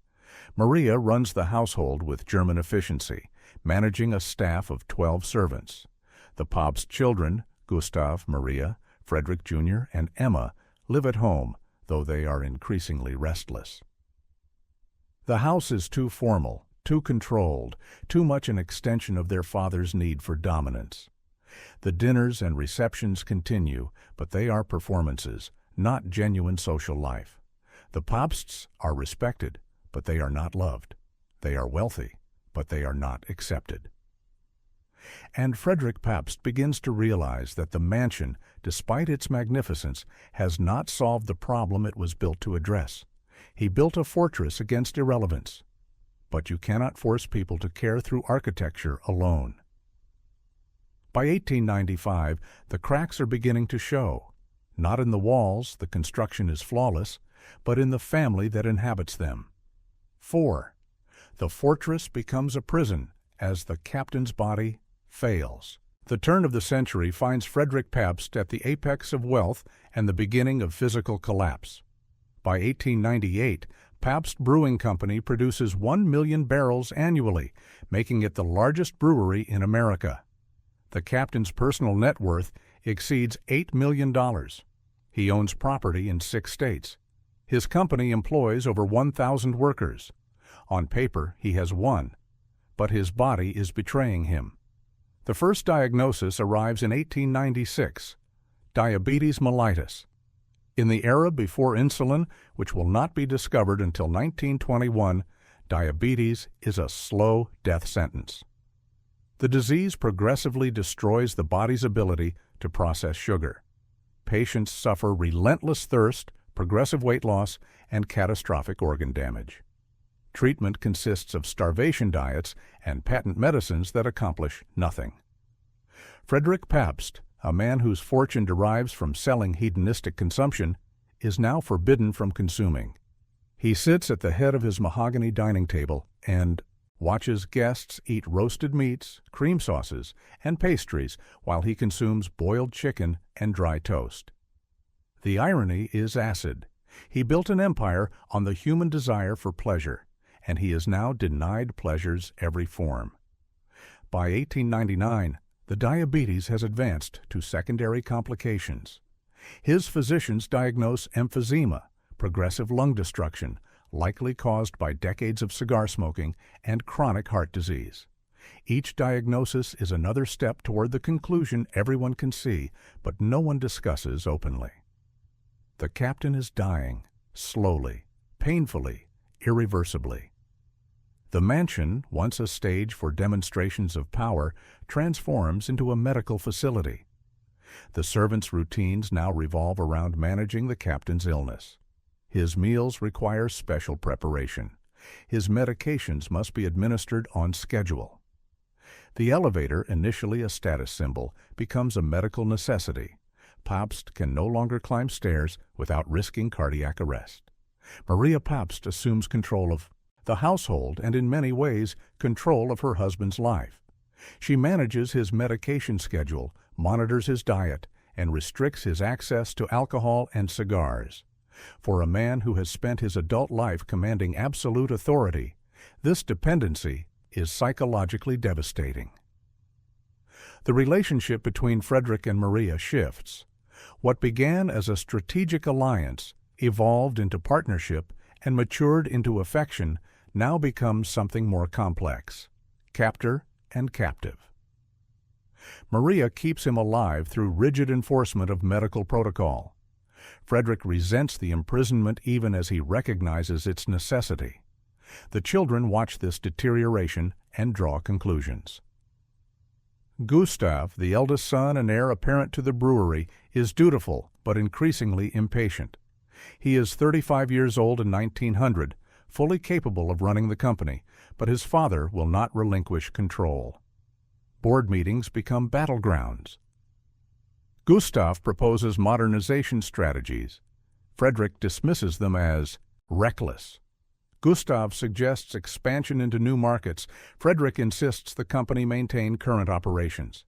Maria runs the household with German efficiency, managing a staff of 12 servants. The Pabst children, Gustav, Maria, Frederick Jr., and Emma, live at home, though they are increasingly restless. The house is too formal, too controlled, too much an extension of their father's need for dominance. The dinners and receptions continue, but they are performances, not genuine social life. The Pabsts are respected, but they are not loved. They are wealthy, but they are not accepted. And Frederick Pabst begins to realize that the mansion, despite its magnificence, has not solved the problem it was built to address. He built a fortress against irrelevance. but you cannot force people to care through architecture alone. By 1895, the cracks are beginning to show. Not in the walls, the construction is flawless, but in the family that inhabits them. 4. The fortress becomes a prison as the captain's body fails. The turn of the century finds Frederick Pabst at the apex of wealth and the beginning of physical collapse. By 1898, Pabst Brewing Company produces 1 million barrels annually, making it the largest brewery in America. The captain's personal net worth exceeds $8 million. He owns property in 6 states. His company employs over 1,000 workers. On paper, he has won, but his body is betraying him. The first diagnosis arrives in 1896, diabetes mellitus. In the era before insulin, which will not be discovered until 1921, diabetes is a slow death sentence. The disease progressively destroys the body's ability to process sugar. Patients suffer relentless thirst, progressive weight loss, and catastrophic organ damage. Treatment consists of starvation diets and patent medicines that accomplish nothing. Frederick Pabst, a man whose fortune derives from selling hedonistic consumption, is now forbidden from consuming. He sits at the head of his mahogany dining table and watches guests eat roasted meats, cream sauces, and pastries while he consumes boiled chicken and dry toast. The irony is acid. He built an empire on the human desire for pleasure, and he is now denied pleasure's every form. By 1899, the diabetes has advanced to secondary complications. His physicians diagnose emphysema, progressive lung destruction, likely caused by decades of cigar smoking, and chronic heart disease. Each diagnosis is another step toward the conclusion everyone can see, but no one discusses openly. The captain is dying, slowly, painfully, irreversibly. The mansion, once a stage for demonstrations of power, transforms into a medical facility. The servants' routines now revolve around managing the captain's illness. His meals require special preparation. His medications must be administered on schedule. The elevator, initially a status symbol, becomes a medical necessity. Pabst can no longer climb stairs without risking cardiac arrest. Maria Pabst assumes control of the household and in many ways control of her husband's life. She manages his medication schedule, monitors his diet, and restricts his access to alcohol and cigars. For a man who has spent his adult life commanding absolute authority, this dependency is psychologically devastating. The relationship between Frederick and Maria shifts. What began as a strategic alliance evolved into partnership and matured into affection now becomes something more complex: captor and captive. Maria keeps him alive through rigid enforcement of medical protocol. Frederick resents the imprisonment even as he recognizes its necessity. The children watch this deterioration and draw conclusions. Gustav, the eldest son and heir apparent to the brewery, is dutiful but increasingly impatient. He is 35 years old in 1900, fully capable of running the company, but his father will not relinquish control. Board meetings become battlegrounds. Gustav proposes modernization strategies. Frederick dismisses them as reckless. Gustav suggests expansion into new markets. Frederick insists the company maintain current operations.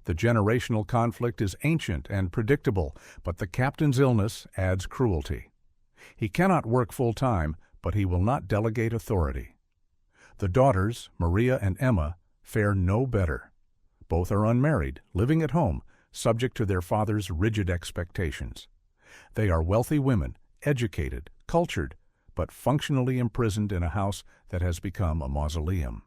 The generational conflict is ancient and predictable, but the captain's illness adds cruelty. He cannot work full-time, but he will not delegate authority. The daughters, Maria and Emma, fare no better. Both are unmarried, living at home, subject to their father's rigid expectations. They are wealthy women, educated, cultured, but functionally imprisoned in a house that has become a mausoleum.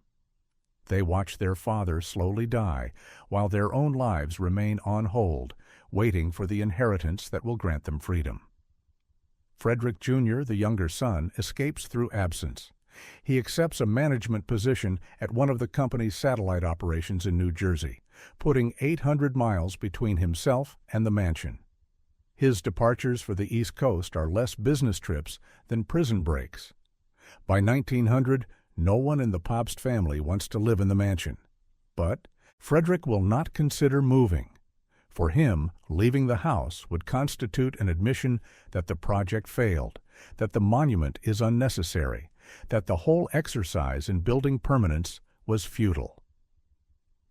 They watch their father slowly die, while their own lives remain on hold, waiting for the inheritance that will grant them freedom. Frederick Jr., the younger son, escapes through absence. He accepts a management position at one of the company's satellite operations in New Jersey, putting 800 miles between himself and the mansion. His departures for the East Coast are less business trips than prison breaks. By 1900, No one in the Pabst family wants to live in the mansion. But Frederick will not consider moving. For him, leaving the house would constitute an admission that the project failed, that the monument is unnecessary, that the whole exercise in building permanence was futile.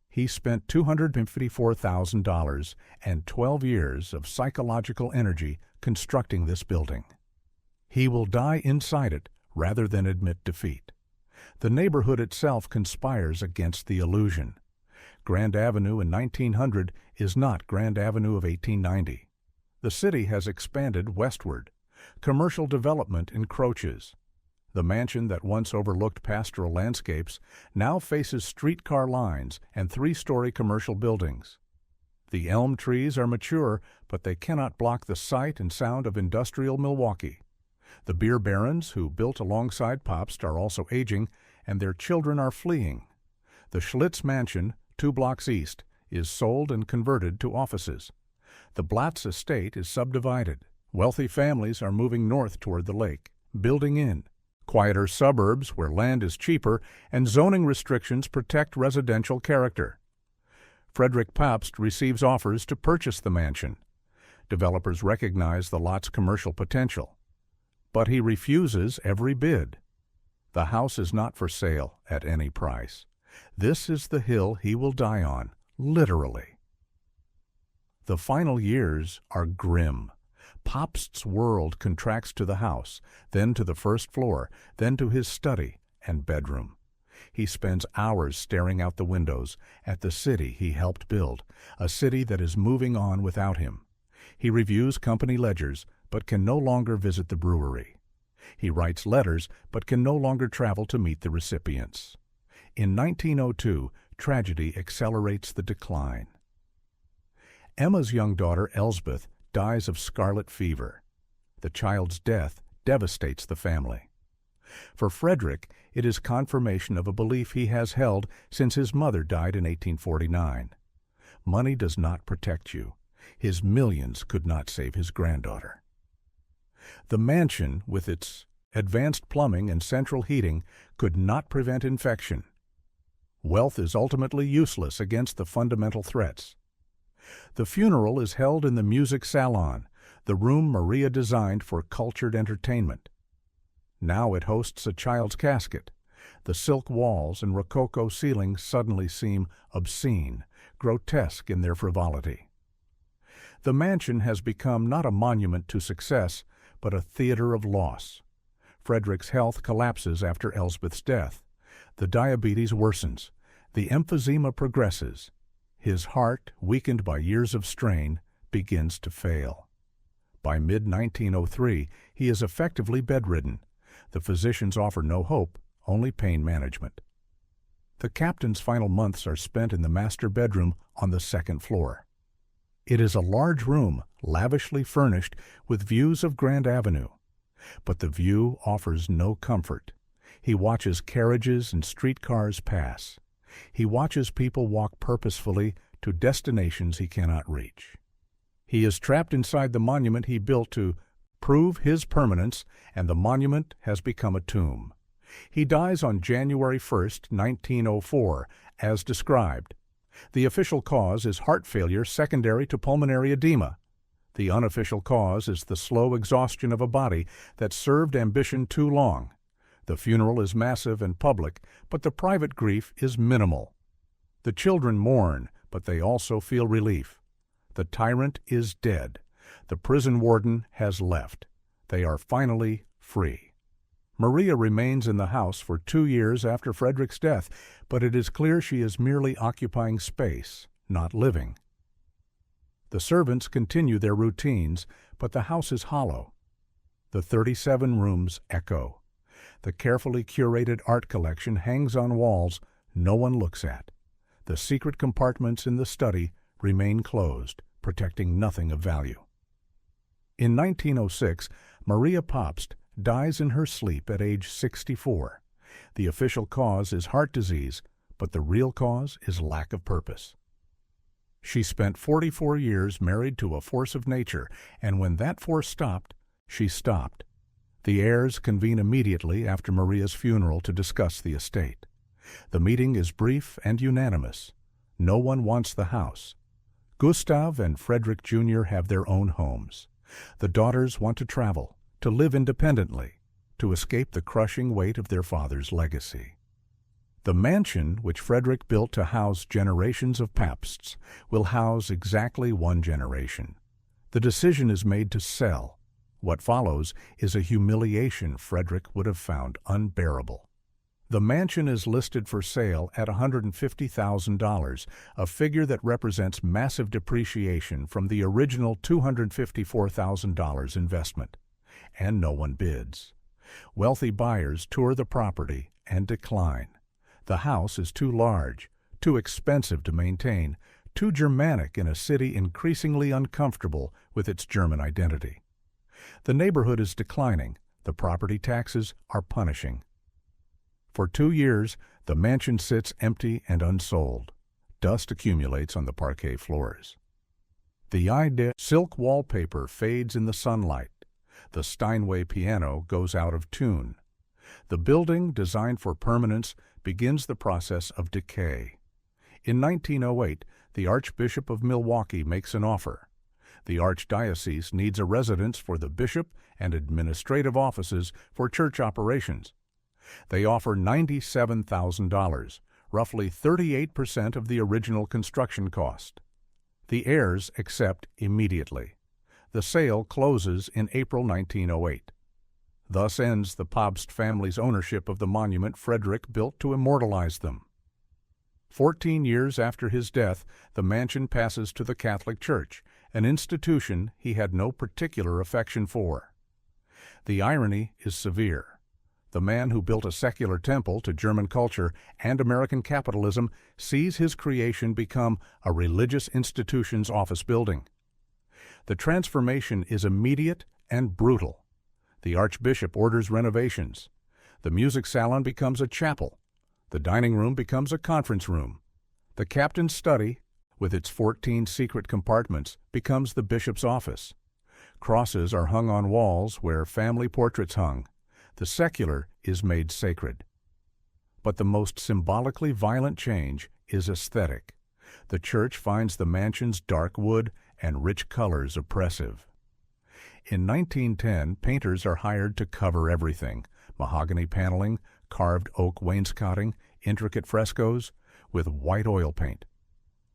He spent $254,000 and 12 years of psychological energy constructing this building. He will die inside it rather than admit defeat. The neighborhood itself conspires against the illusion. Grand Avenue in 1900 is not Grand Avenue of 1890. The city has expanded westward. Commercial development encroaches. The mansion that once overlooked pastoral landscapes now faces streetcar lines and three-story commercial buildings. The elm trees are mature, but they cannot block the sight and sound of industrial Milwaukee. The beer barons who built alongside Pabst are also aging, and their children are fleeing. The Schlitz mansion, 2 blocks east, is sold and converted to offices. The Blatz estate is subdivided. Wealthy families are moving north toward the lake, building in. Quieter suburbs where land is cheaper and zoning restrictions protect residential character. Frederick Pabst receives offers to purchase the mansion. Developers recognize the lot's commercial potential. But he refuses every bid. The house is not for sale at any price. This is the hill he will die on, literally. The final years are grim. Pabst's world contracts to the house, then to the first floor, then to his study and bedroom. He spends hours staring out the windows at the city he helped build, a city that is moving on without him. He reviews company ledgers, but can no longer visit the brewery. He writes letters, but can no longer travel to meet the recipients. In 1902, tragedy accelerates the decline. Emma's young daughter, Elsbeth, dies of scarlet fever. The child's death devastates the family. For Frederick, it is confirmation of a belief he has held since his mother died in 1849. Money does not protect you. His millions could not save his granddaughter. The mansion, with its advanced plumbing and central heating, could not prevent infection. Wealth is ultimately useless against the fundamental threats. The funeral is held in the music salon, the room Maria designed for cultured entertainment. Now it hosts a child's casket. The silk walls and rococo ceiling suddenly seem obscene, grotesque in their frivolity. The mansion has become not a monument to success, but a theater of loss. Frederick's health collapses after Elsbeth's death. The diabetes worsens. The emphysema progresses. His heart, weakened by years of strain, begins to fail. By mid-1903, he is effectively bedridden. The physicians offer no hope, only pain management. The captain's final months are spent in the master bedroom on the second floor. It is a large room, lavishly furnished, with views of Grand Avenue. But the view offers no comfort. He watches carriages and streetcars pass. He watches people walk purposefully to destinations he cannot reach. He is trapped inside the monument he built to prove his permanence, and the monument has become a tomb. He dies on January 1st, 1904, as described. The official cause is heart failure secondary to pulmonary edema. The unofficial cause is the slow exhaustion of a body that served ambition too long. The funeral is massive and public, but the private grief is minimal. The children mourn, but they also feel relief. The tyrant is dead. The prison warden has left. They are finally free. Maria remains in the house for 2 years after Frederick's death, but it is clear she is merely occupying space, not living. The servants continue their routines, but the house is hollow. The 37 rooms echo. The carefully curated art collection hangs on walls no one looks at. The secret compartments in the study remain closed, protecting nothing of value. In 1906, Maria Pabst dies in her sleep at age 64. The official cause is heart disease, but the real cause is lack of purpose. She spent 44 years married to a force of nature, and when that force stopped, she stopped. The heirs convene immediately after Maria's funeral to discuss the estate. The meeting is brief and unanimous. No one wants the house. Gustav and Frederick Jr. have their own homes. The daughters want to travel, to live independently, to escape the crushing weight of their father's legacy. The mansion, which Frederick built to house generations of Pabsts, will house exactly one generation. The decision is made to sell. What follows is a humiliation Frederick would have found unbearable. The mansion is listed for sale at $150,000, a figure that represents massive depreciation from the original $254,000 investment. And no one bids. Wealthy buyers tour the property and decline. The house is too large, too expensive to maintain, too Germanic in a city increasingly uncomfortable with its German identity. The neighborhood is declining. The property taxes are punishing. For 2 years, the mansion sits empty and unsold. Dust accumulates on the parquet floors. The Ide silk wallpaper fades in the sunlight. The Steinway piano goes out of tune. The building, designed for permanence, begins the process of decay. In 1908, the Archbishop of Milwaukee makes an offer. The Archdiocese needs a residence for the bishop and administrative offices for church operations. They offer $97,000, roughly 38% of the original construction cost. The heirs accept immediately. The sale closes in April 1908. Thus ends the Pabst family's ownership of the monument Frederick built to immortalize them. 14 years after his death, the mansion passes to the Catholic Church, an institution he had no particular affection for. The irony is severe. The man who built a secular temple to German culture and American capitalism sees his creation become a religious institution's office building. The transformation is immediate and brutal. The Archbishop orders renovations. The music salon becomes a chapel. The dining room becomes a conference room. The captain's study, with its 14 secret compartments, becomes the bishop's office. Crosses are hung on walls where family portraits hung. The secular is made sacred. But the most symbolically violent change is aesthetic. The church finds the mansion's dark wood and rich colors oppressive. In 1910, painters are hired to cover everything: mahogany paneling, carved oak wainscoting, intricate frescoes, with white oil paint.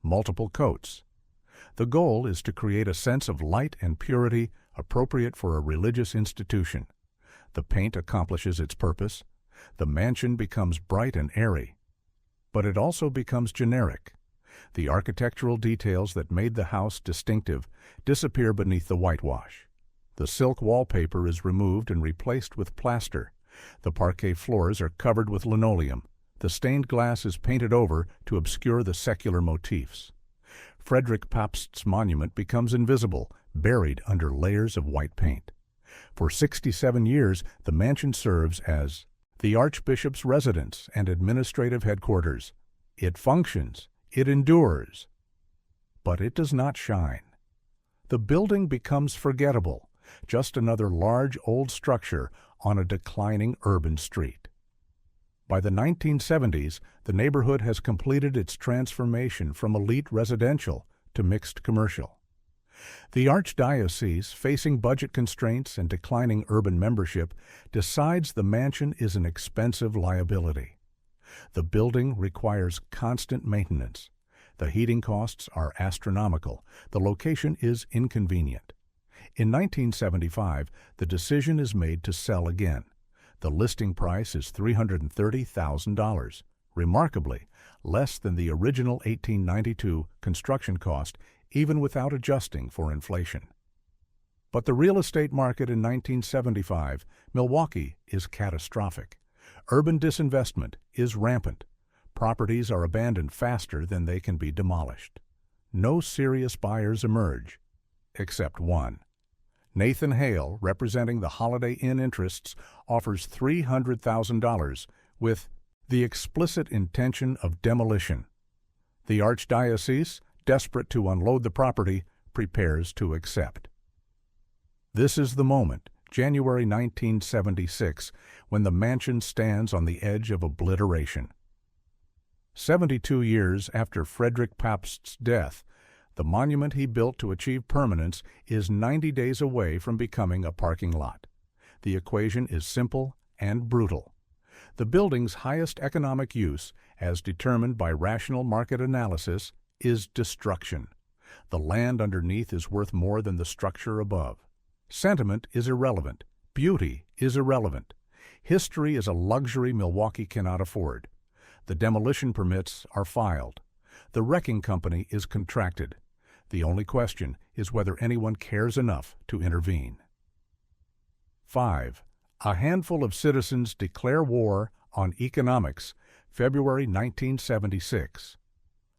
Multiple coats. The goal is to create a sense of light and purity appropriate for a religious institution. The paint accomplishes its purpose. The mansion becomes bright and airy. But it also becomes generic. The architectural details that made the house distinctive disappear beneath the whitewash. The silk wallpaper is removed and replaced with plaster. The parquet floors are covered with linoleum. The stained glass is painted over to obscure the secular motifs. Frederick Pabst's monument becomes invisible, buried under layers of white paint. For 67 years, the mansion serves as the Archbishop's residence and administrative headquarters. It functions. It endures. But it does not shine. The building becomes forgettable, just another large old structure on a declining urban street. By the 1970s, the neighborhood has completed its transformation from elite residential to mixed commercial. The Archdiocese, facing budget constraints and declining urban membership, decides the mansion is an expensive liability. The building requires constant maintenance. The heating costs are astronomical. The location is inconvenient. In 1975, the decision is made to sell again. The listing price is $330,000, remarkably less than the original 1892 construction cost, even without adjusting for inflation. But the real estate market in 1975, Milwaukee, is catastrophic. Urban disinvestment is rampant. Properties are abandoned faster than they can be demolished. No serious buyers emerge, except one. Nathan Hale, representing the Holiday Inn interests, offers $300,000 with the explicit intention of demolition. The Archdiocese, desperate to unload the property, prepares to accept. This is the moment January 1976, when the mansion stands on the edge of obliteration. 72 years after Frederick Pabst's death, the monument he built to achieve permanence is 90 days away from becoming a parking lot. The equation is simple and brutal. The building's highest economic use, as determined by rational market analysis, is destruction. The land underneath is worth more than the structure above. Sentiment is irrelevant. Beauty is irrelevant. History is a luxury Milwaukee cannot afford. The demolition permits are filed. The wrecking company is contracted. The only question is whether anyone cares enough to intervene. 5. A handful of citizens declare war on economics, February 1976.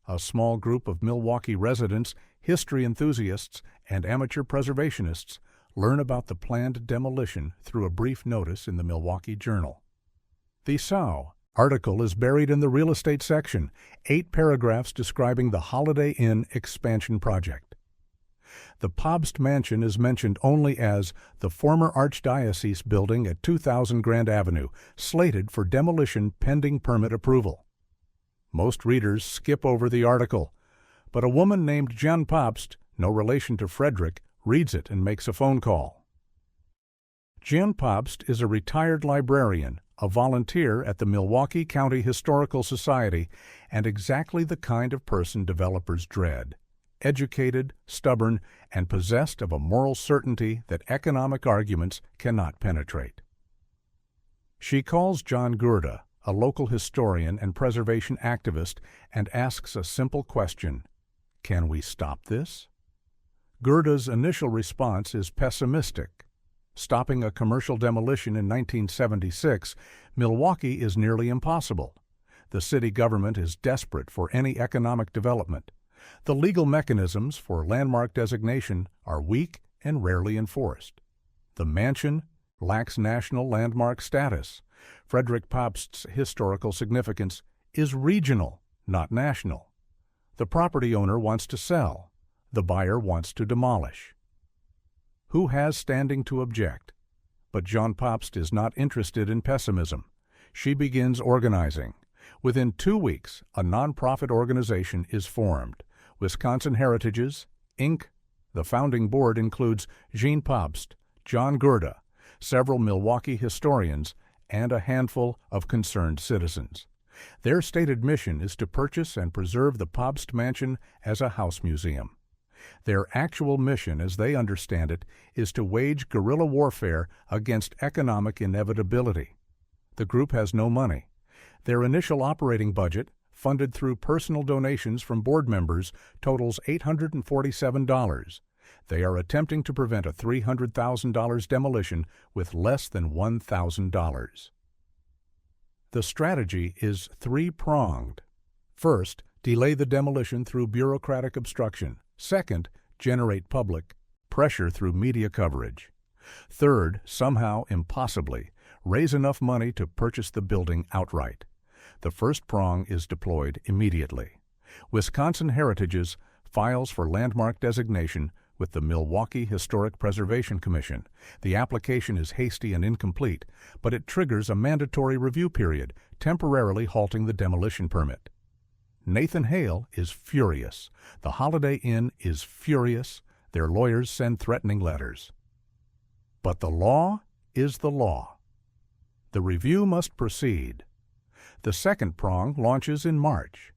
A small group of Milwaukee residents, history enthusiasts, and amateur preservationists learn about the planned demolition through a brief notice in the Milwaukee Journal. The SOW article is buried in the real estate section, 8 paragraphs describing the Holiday Inn expansion project. The Pabst Mansion is mentioned only as the former Archdiocese building at 2000 Grand Avenue, slated for demolition pending permit approval. Most readers skip over the article, but a woman named Jean Pabst, no relation to Frederick, reads it and makes a phone call. Jean Pabst is a retired librarian, a volunteer at the Milwaukee County Historical Society, and exactly the kind of person developers dread. Educated, stubborn, and possessed of a moral certainty that economic arguments cannot penetrate. She calls John Gurdjieff, a local historian and preservation activist, and asks a simple question: can we stop this? Gurdjieff's initial response is pessimistic. Stopping a commercial demolition in 1976, Milwaukee is nearly impossible. The city government is desperate for any economic development. The legal mechanisms for landmark designation are weak and rarely enforced. The mansion lacks national landmark status. Frederick Pabst's historical significance is regional, not national. The property owner wants to sell. The buyer wants to demolish. Who has standing to object? But Jean Pabst is not interested in pessimism. She begins organizing. Within 2 weeks, a nonprofit organization is formed, Wisconsin Heritages, Inc. The founding board includes Jean Pabst, John Gurdjieff, several Milwaukee historians, and a handful of concerned citizens. Their stated mission is to purchase and preserve the Pabst Mansion as a house museum. Their actual mission, as they understand it, is to wage guerrilla warfare against economic inevitability. The group has no money. Their initial operating budget, funded through personal donations from board members, totals $847. They are attempting to prevent a $300,000 demolition with less than $1,000. The strategy is three-pronged. First, delay the demolition through bureaucratic obstruction. Second, generate public pressure through media coverage. Third, somehow, impossibly, raise enough money to purchase the building outright. The first prong is deployed immediately. Wisconsin Heritages files for landmark designation with the Milwaukee Historic Preservation Commission. The application is hasty and incomplete, but it triggers a mandatory review period, temporarily halting the demolition permit. Nathan Hale is furious. The Holiday Inn is furious. Their lawyers send threatening letters. But the law is the law. The review must proceed. The second prong launches in March.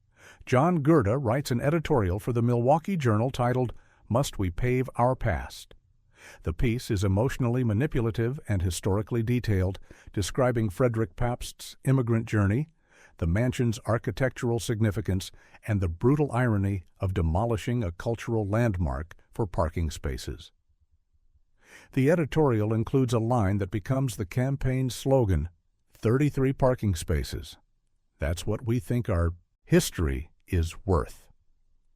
John Gurdjieff writes an editorial for the Milwaukee Journal titled, "Must We Pave Our Past?" The piece is emotionally manipulative and historically detailed, describing Frederick Pabst's immigrant journey, the mansion's architectural significance, and the brutal irony of demolishing a cultural landmark for parking spaces. The editorial includes a line that becomes the campaign's slogan, 33 parking spaces. That's what we think our history is worth.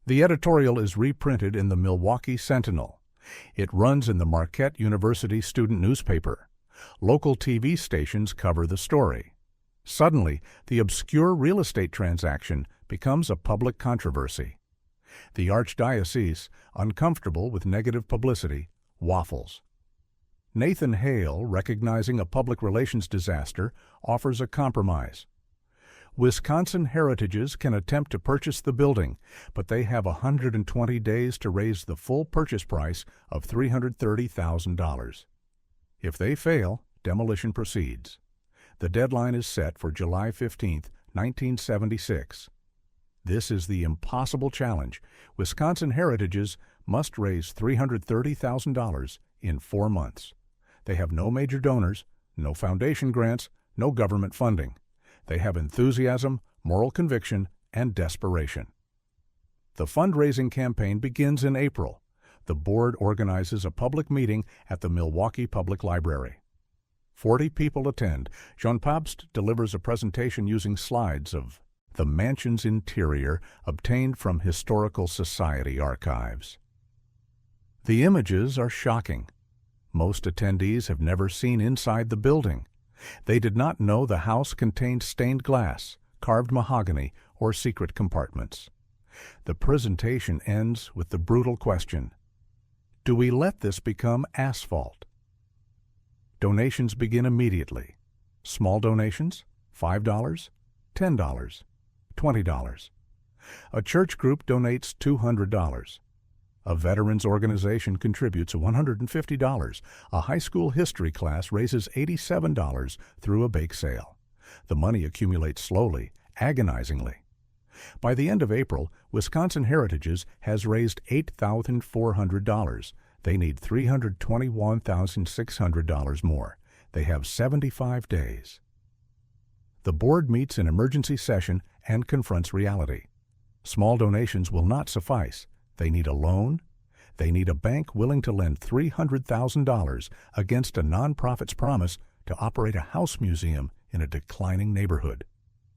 The editorial is reprinted in the Milwaukee Sentinel. It runs in the Marquette University student newspaper. Local TV stations cover the story. Suddenly, the obscure real estate transaction becomes a public controversy. The Archdiocese, uncomfortable with negative publicity, waffles. Nathan Hale, recognizing a public relations disaster, offers a compromise. Wisconsin Heritages can attempt to purchase the building, but they have 120 days to raise the full purchase price of $330,000. If they fail, demolition proceeds. The deadline is set for July 15, 1976. This is the impossible challenge. Wisconsin Heritages must raise $330,000 in 4 months. They have no major donors, no foundation grants, no government funding. They have enthusiasm, moral conviction, and desperation. The fundraising campaign begins in April. The board organizes a public meeting at the Milwaukee Public Library. 40 people attend. Jean Pabst delivers a presentation using slides of the mansion's interior obtained from Historical Society archives. The images are shocking. Most attendees have never seen inside the building. They did not know the house contained stained glass, carved mahogany, or secret compartments. The presentation ends with the brutal question: do we let this become asphalt? Donations begin immediately. Small donations, $5, $10, $20. A church group donates $200. A veterans organization contributes $150. A high school history class raises $87 through a bake sale. The money accumulates slowly, agonizingly. By the end of April, Wisconsin Heritages has raised $8,400. They need $321,600 more. They have 75 days. The board meets in emergency session and confronts reality. Small donations will not suffice. They need a loan. They need a bank willing to lend $300,000 against a nonprofit's promise to operate a house museum in a declining neighborhood.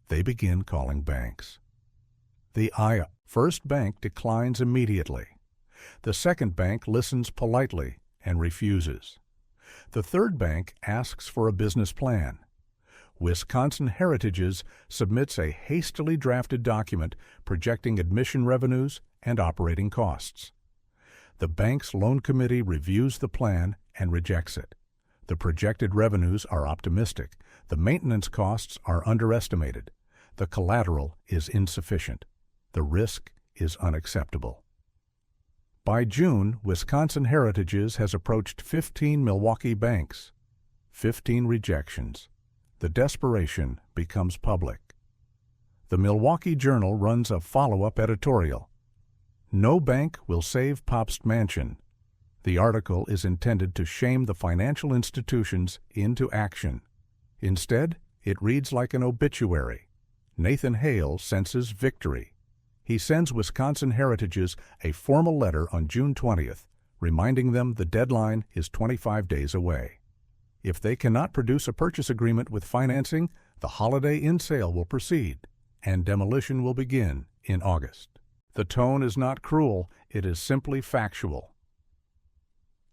They begin calling banks. The First Bank declines immediately. The second bank listens politely and refuses. The third bank asks for a business plan. Wisconsin Heritages submits a hastily drafted document projecting admission revenues and operating costs. The bank's loan committee reviews the plan and rejects it. The projected revenues are optimistic. The maintenance costs are underestimated. The collateral is insufficient. The risk is unacceptable. By June, Wisconsin Heritages has approached 15 Milwaukee banks. 15 rejections. The desperation becomes public. The Milwaukee Journal runs a follow-up editorial. No bank will save Pabst Mansion. The article is intended to shame the financial institutions into action. Instead, it reads like an obituary. Nathan Hale senses victory. He sends Wisconsin Heritages a formal letter on June 20th, reminding them the deadline is 25 days away. If they cannot produce a purchase agreement with financing, the Holiday Inn sale will proceed, and demolition will begin in August. The tone is not cruel, it is simply factual.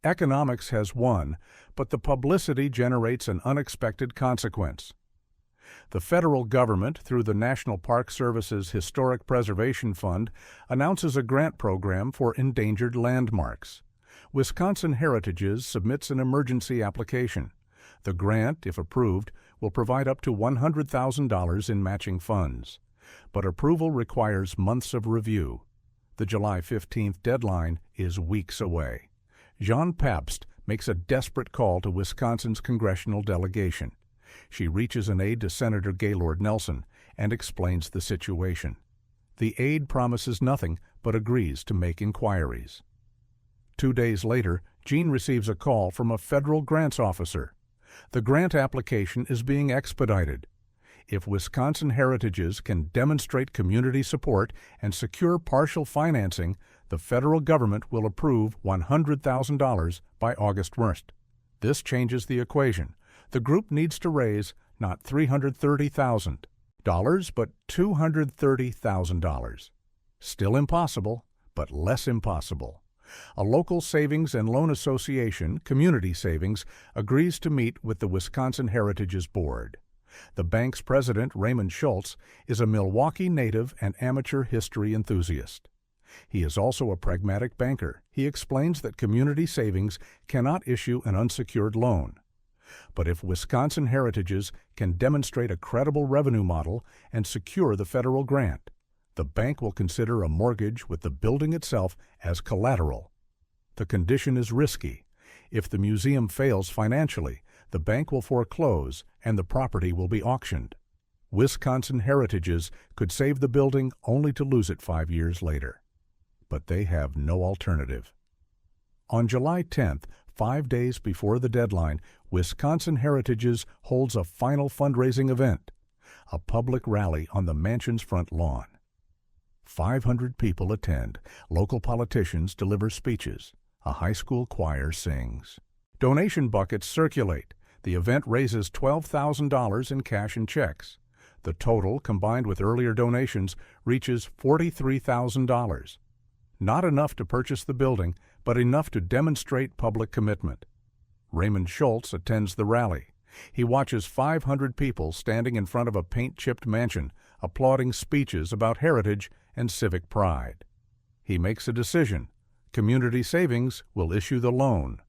Economics has won, but the publicity generates an unexpected consequence. The federal government, through the National Park Service's Historic Preservation Fund, announces a grant program for endangered landmarks. Wisconsin Heritages submits an emergency application. The grant, if approved, will provide up to $100,000 in matching funds. But approval requires months of review. The July 15th deadline is weeks away. Jean Pabst makes a desperate call to Wisconsin's congressional delegation. She reaches an aide to Senator Gaylord Nelson and explains the situation. The aide promises nothing but agrees to make inquiries. 2 days later, Jean receives a call from a federal grants officer. The grant application is being expedited. If Wisconsin Heritages can demonstrate community support and secure partial financing, the federal government will approve $100,000 by August 1st. This changes the equation. The group needs to raise not $330,000, but $230,000. Still impossible, but less impossible. A local savings and loan association, Community Savings, agrees to meet with the Wisconsin Heritages Board. The bank's president, Raymond Schultz, is a Milwaukee native and amateur history enthusiast. He is also a pragmatic banker. He explains that community savings cannot issue an unsecured loan. But if Wisconsin Heritages can demonstrate a credible revenue model and secure the federal grant, the bank will consider a mortgage with the building itself as collateral. The condition is risky. If the museum fails financially, the bank will foreclose and the property will be auctioned. Wisconsin Heritages could save the building only to lose it 5 years later. But they have no alternative. On July 10th, 5 days before the deadline, Wisconsin Heritages holds a final fundraising event, a public rally on the mansion's front lawn. 500 people attend. Local politicians deliver speeches. A high school choir sings. Donation buckets circulate. The event raises $12,000 in cash and checks. The total, combined with earlier donations, reaches $43,000. Not enough to purchase the building, but enough to demonstrate public commitment. Raymond Schultz attends the rally. He watches 500 people standing in front of a paint-chipped mansion, applauding speeches about heritage and civic pride. He makes a decision. Community Savings will issue the loan.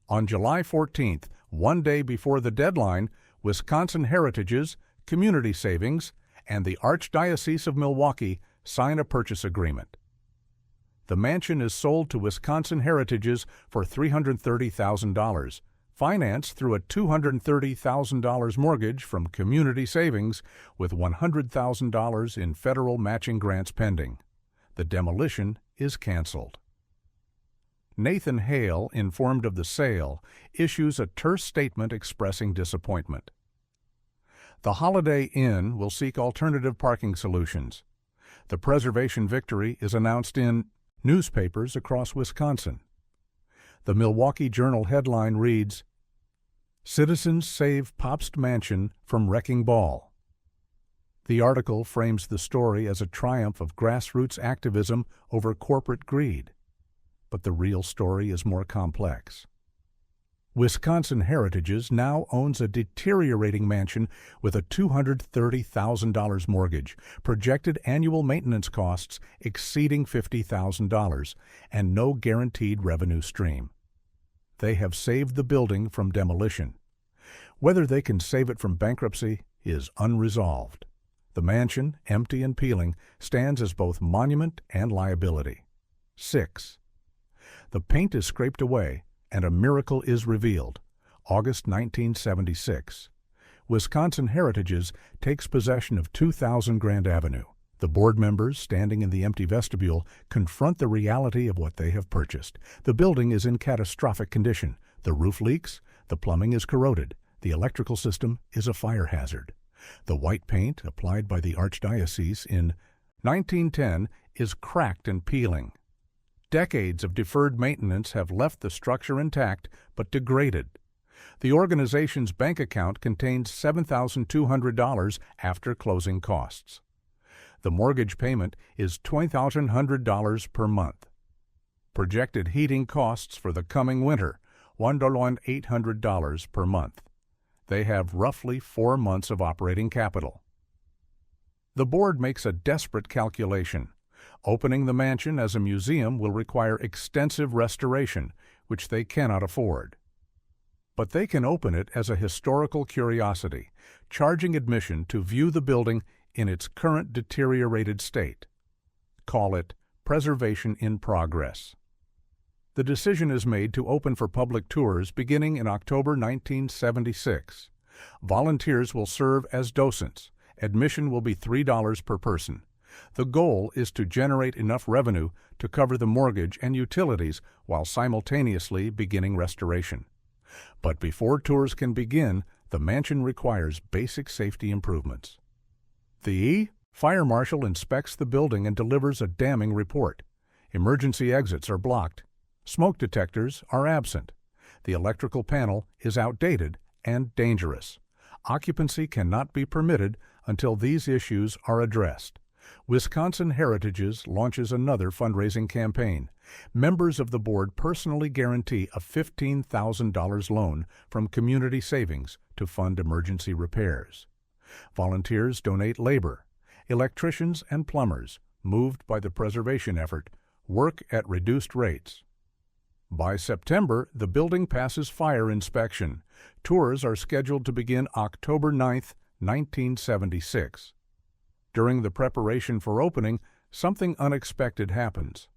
On July 14th, 1 day before the deadline, Wisconsin Heritages, Community Savings, and the Archdiocese of Milwaukee sign a purchase agreement. The mansion is sold to Wisconsin Heritages for $330,000, financed through a $230,000 mortgage from Community Savings with $100,000 in federal matching grants pending. The demolition is canceled. Nathan Hale, informed of the sale, issues a terse statement expressing disappointment. The Holiday Inn will seek alternative parking solutions. The preservation victory is announced in newspapers across Wisconsin. The Milwaukee Journal headline reads, "Citizens Save Pabst Mansion from Wrecking Ball." The article frames the story as a triumph of grassroots activism over corporate greed. But the real story is more complex. Wisconsin Heritages now owns a deteriorating mansion with a $230,000 mortgage, projected annual maintenance costs exceeding $50,000, and no guaranteed revenue stream. They have saved the building from demolition. Whether they can save it from bankruptcy is unresolved. The mansion, empty and peeling, stands as both monument and liability. 6. The paint is scraped away, and a miracle is revealed. August 1976. Wisconsin Heritages takes possession of 2000 Grand Avenue. The board members, standing in the empty vestibule, confront the reality of what they have purchased. The building is in catastrophic condition. The roof leaks, the plumbing is corroded, the electrical system is a fire hazard. The white paint, applied by the Archdiocese in 1910, is cracked and peeling. Decades of deferred maintenance have left the structure intact but degraded. The organization's bank account contains $7,200 after closing costs. The mortgage payment is $2,100 per month. Projected heating costs for the coming winter, $1,800 per month. They have roughly 4 months of operating capital. The board makes a desperate calculation. Opening the mansion as a museum will require extensive restoration, which they cannot afford. But they can open it as a historical curiosity, charging admission to view the building in its current deteriorated state. Call it preservation in progress. The decision is made to open for public tours beginning in October 1976. Volunteers will serve as docents. Admission will be $3 per person. The goal is to generate enough revenue to cover the mortgage and utilities while simultaneously beginning restoration. But before tours can begin, the mansion requires basic safety improvements. The fire marshal inspects the building and delivers a damning report. Emergency exits are blocked. Smoke detectors are absent. The electrical panel is outdated and dangerous. Occupancy cannot be permitted until these issues are addressed. Wisconsin Heritages launches another fundraising campaign. Members of the board personally guarantee a $15,000 loan from Community Savings to fund emergency repairs. Volunteers donate labor. Electricians and plumbers, moved by the preservation effort, work at reduced rates. By September, the building passes fire inspection. Tours are scheduled to begin October 9, 1976. During the preparation for opening, something unexpected happens.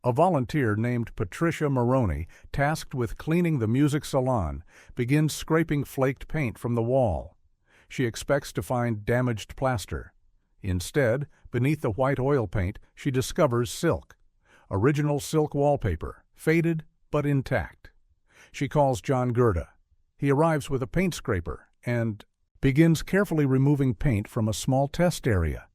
A volunteer named Patricia Maroney, tasked with cleaning the music salon, begins scraping flaked paint from the wall. She expects to find damaged plaster. Instead, beneath the white oil paint, she discovers silk. Original silk wallpaper, faded but intact. She calls John Gerda. He arrives with a paint scraper and begins carefully removing paint from a small test area.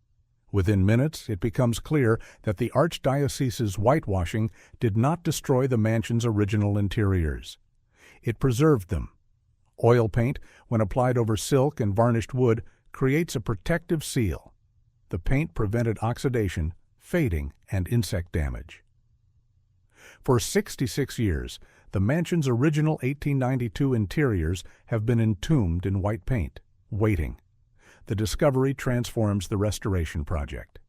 Within minutes, it becomes clear that the archdiocese's whitewashing did not destroy the mansion's original interiors. It preserved them. Oil paint, when applied over silk and varnished wood, creates a protective seal. The paint prevented oxidation, fading, and insect damage. For 66 years, the mansion's original 1892 interiors have been entombed in white paint, waiting. The discovery transforms the restoration project.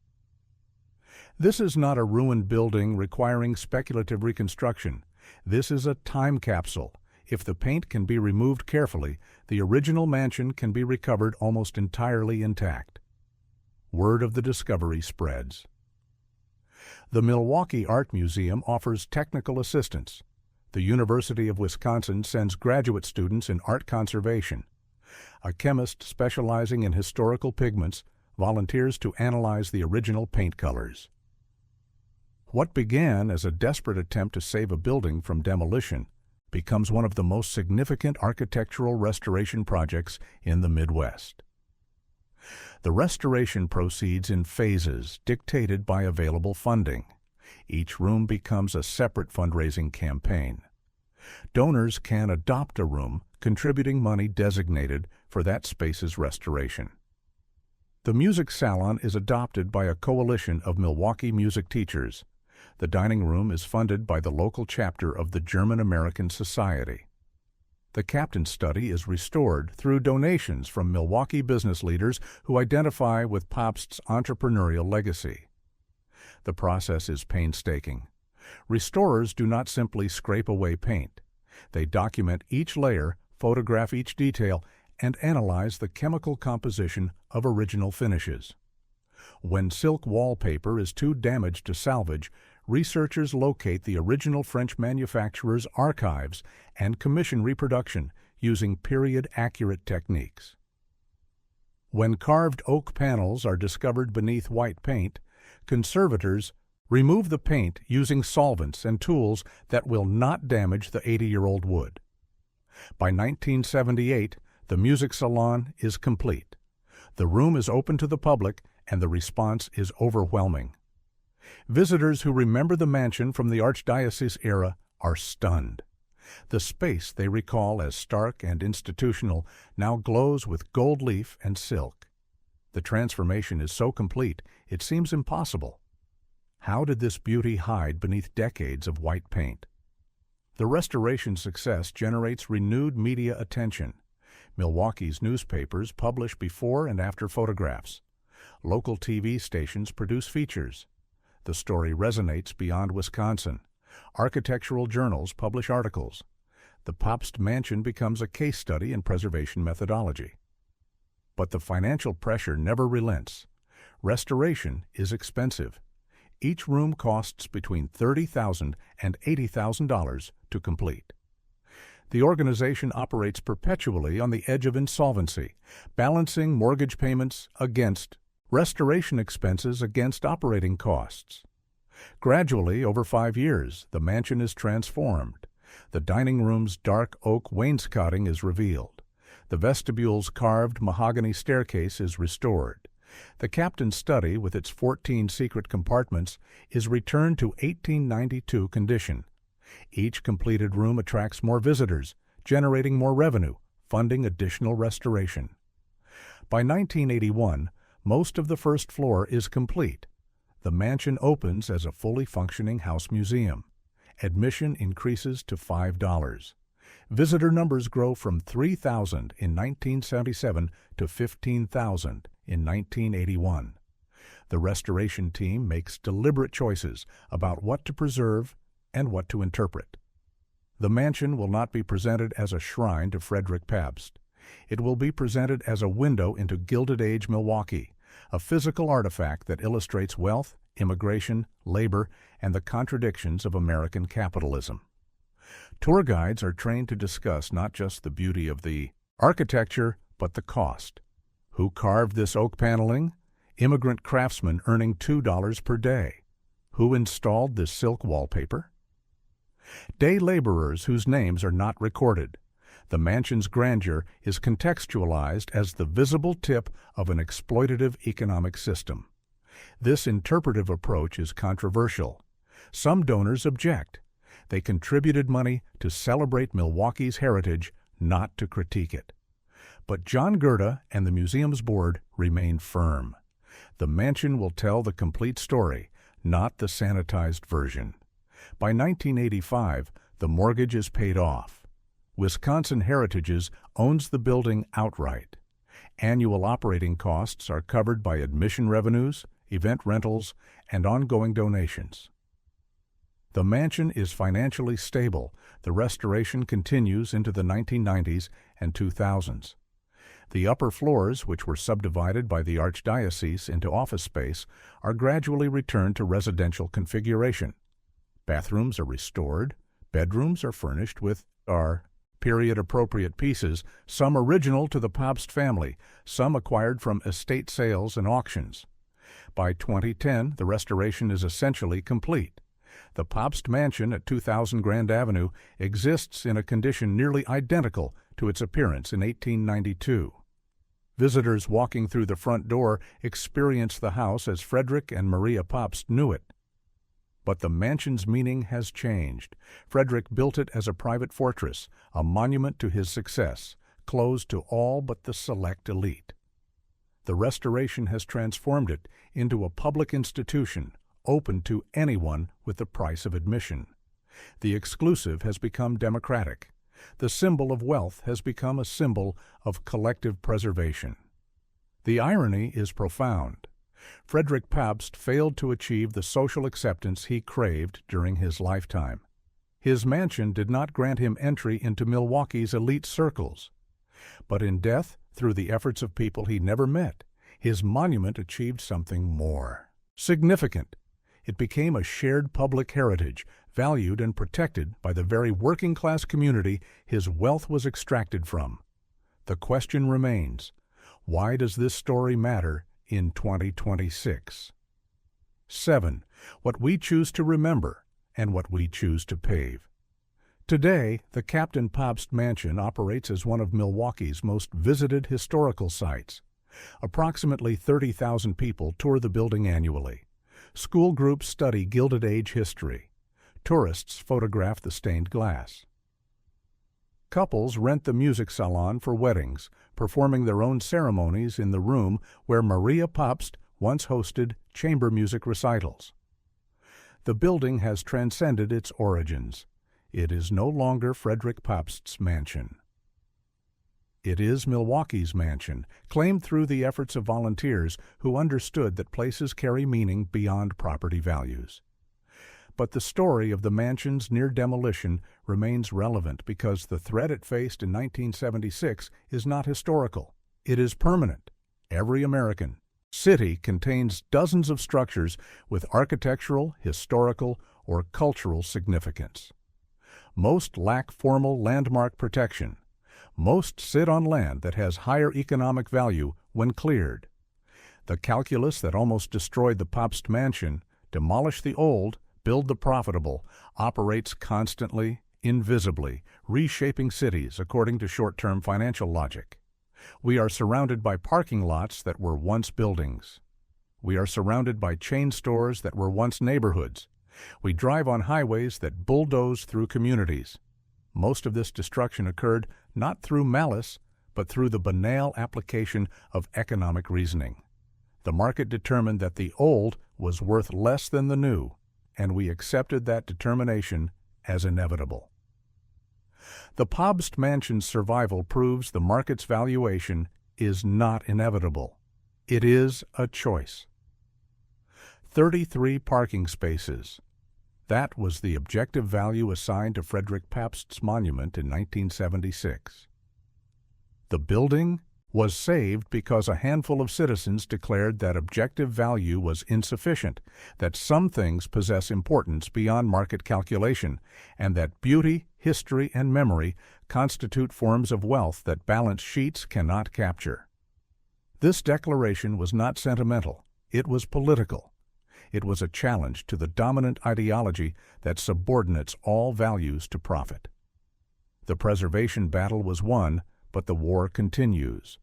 This is not a ruined building requiring speculative reconstruction. This is a time capsule. If the paint can be removed carefully, the original mansion can be recovered almost entirely intact. Word of the discovery spreads. The Milwaukee Art Museum offers technical assistance. The University of Wisconsin sends graduate students in art conservation. A chemist specializing in historical pigments volunteers to analyze the original paint colors. What began as a desperate attempt to save a building from demolition becomes one of the most significant architectural restoration projects in the Midwest. The restoration proceeds in phases dictated by available funding. Each room becomes a separate fundraising campaign. Donors can adopt a room, contributing money designated for that space's restoration. The music salon is adopted by a coalition of Milwaukee music teachers. The dining room is funded by the local chapter of the German-American Society. The captain's study is restored through donations from Milwaukee business leaders who identify with Pabst's entrepreneurial legacy. The process is painstaking. Restorers do not simply scrape away paint. They document each layer, photograph each detail, and analyze the chemical composition of original finishes. When silk wallpaper is too damaged to salvage, researchers locate the original French manufacturer's archives and commission reproduction using period-accurate techniques. When carved oak panels are discovered beneath white paint, conservators remove the paint using solvents and tools that will not damage the 80-year-old wood. By 1978, the music salon is complete. The room is open to the public, and the response is overwhelming. Visitors who remember the mansion from the Archdiocese era are stunned. The space they recall as stark and institutional now glows with gold leaf and silk. The transformation is so complete, it seems impossible. How did this beauty hide beneath decades of white paint? The restoration success generates renewed media attention. Milwaukee's newspapers publish before and after photographs. Local TV stations produce features. The story resonates beyond Wisconsin. Architectural journals publish articles. The Pabst Mansion becomes a case study in preservation methodology. But the financial pressure never relents. Restoration is expensive. Each room costs between $30,000 and $80,000 to complete. The organization operates perpetually on the edge of insolvency, balancing mortgage payments against restoration expenses against operating costs. Gradually, over 5 years, the mansion is transformed. The dining room's dark oak wainscoting is revealed. The vestibule's carved mahogany staircase is restored. The captain's study, with its 14 secret compartments, is returned to 1892 condition. Each completed room attracts more visitors, generating more revenue, funding additional restoration. By 1981, most of the first floor is complete. The mansion opens as a fully functioning house museum. Admission increases to $5. Visitor numbers grow from 3,000 in 1977 to 15,000 in 1981. The restoration team makes deliberate choices about what to preserve and what to interpret. The mansion will not be presented as a shrine to Frederick Pabst. It will be presented as a window into Gilded Age Milwaukee, a physical artifact that illustrates wealth, immigration, labor, and the contradictions of American capitalism. Tour guides are trained to discuss not just the beauty of the architecture, but the cost. Who carved this oak paneling? Immigrant craftsmen earning $2 per day. Who installed this silk wallpaper? Day laborers whose names are not recorded. The mansion's grandeur is contextualized as the visible tip of an exploitative economic system. This interpretive approach is controversial. Some donors object. They contributed money to celebrate Milwaukee's heritage, not to critique it. But John Gerda and the museum's board remain firm. The mansion will tell the complete story, not the sanitized version. By 1985, the mortgage is paid off. Wisconsin Heritages owns the building outright. Annual operating costs are covered by admission revenues, event rentals, and ongoing donations. The mansion is financially stable. The restoration continues into the 1990s and 2000s. The upper floors, which were subdivided by the Archdiocese into office space, are gradually returned to residential configuration. Bathrooms are restored. Bedrooms are furnished with period-appropriate pieces, some original to the Pabst family, some acquired from estate sales and auctions. By 2010, the restoration is essentially complete. The Pabst Mansion at 2000 Grand Avenue exists in a condition nearly identical to its appearance in 1892. Visitors walking through the front door experience the house as Frederick and Maria Pabst knew it. But the mansion's meaning has changed. Frederick built it as a private fortress, a monument to his success, closed to all but the select elite. The restoration has transformed it into a public institution, open to anyone with the price of admission. The exclusive has become democratic. The symbol of wealth has become a symbol of collective preservation. The irony is profound. Frederick Pabst failed to achieve the social acceptance he craved during his lifetime. His mansion did not grant him entry into Milwaukee's elite circles. But in death, through the efforts of people he never met, his monument achieved something more significant. It became a shared public heritage, valued and protected by the very working-class community his wealth was extracted from. The question remains, why does this story matter in 2026? 7. What we choose to remember and what we choose to pave. Today, the Captain Pabst Mansion operates as one of Milwaukee's most visited historical sites. Approximately 30,000 people tour the building annually. School groups study Gilded Age history. Tourists photograph the stained glass. Couples rent the music salon for weddings, performing their own ceremonies in the room where Maria Pabst once hosted chamber music recitals. The building has transcended its origins. It is no longer Frederick Pabst's mansion. It is Milwaukee's mansion, claimed through the efforts of volunteers who understood that places carry meaning beyond property values. But the story of the mansion's near demolition remains relevant because the threat it faced in 1976 is not historical. It is permanent. Every American city contains dozens of structures with architectural, historical, or cultural significance. Most lack formal landmark protection. Most sit on land that has higher economic value when cleared. The calculus that almost destroyed the Pabst Mansion, demolish the old, build the profitable, operates constantly, invisibly, reshaping cities according to short-term financial logic. We are surrounded by parking lots that were once buildings. We are surrounded by chain stores that were once neighborhoods. We drive on highways that bulldoze through communities. Most of this destruction occurred not through malice, but through the banal application of economic reasoning. The market determined that the old was worth less than the new, and we accepted that determination as inevitable. The Pabst Mansion's survival proves the market's valuation is not inevitable. It is a choice. 33 parking spaces. That was the objective value assigned to Frederick Pabst's monument in 1976. The building was saved because a handful of citizens declared that objective value was insufficient, that some things possess importance beyond market calculation, and that beauty, history, and memory constitute forms of wealth that balance sheets cannot capture. This declaration was not sentimental, it was political. It was a challenge to the dominant ideology that subordinates all values to profit. The preservation battle was won, but the war continues.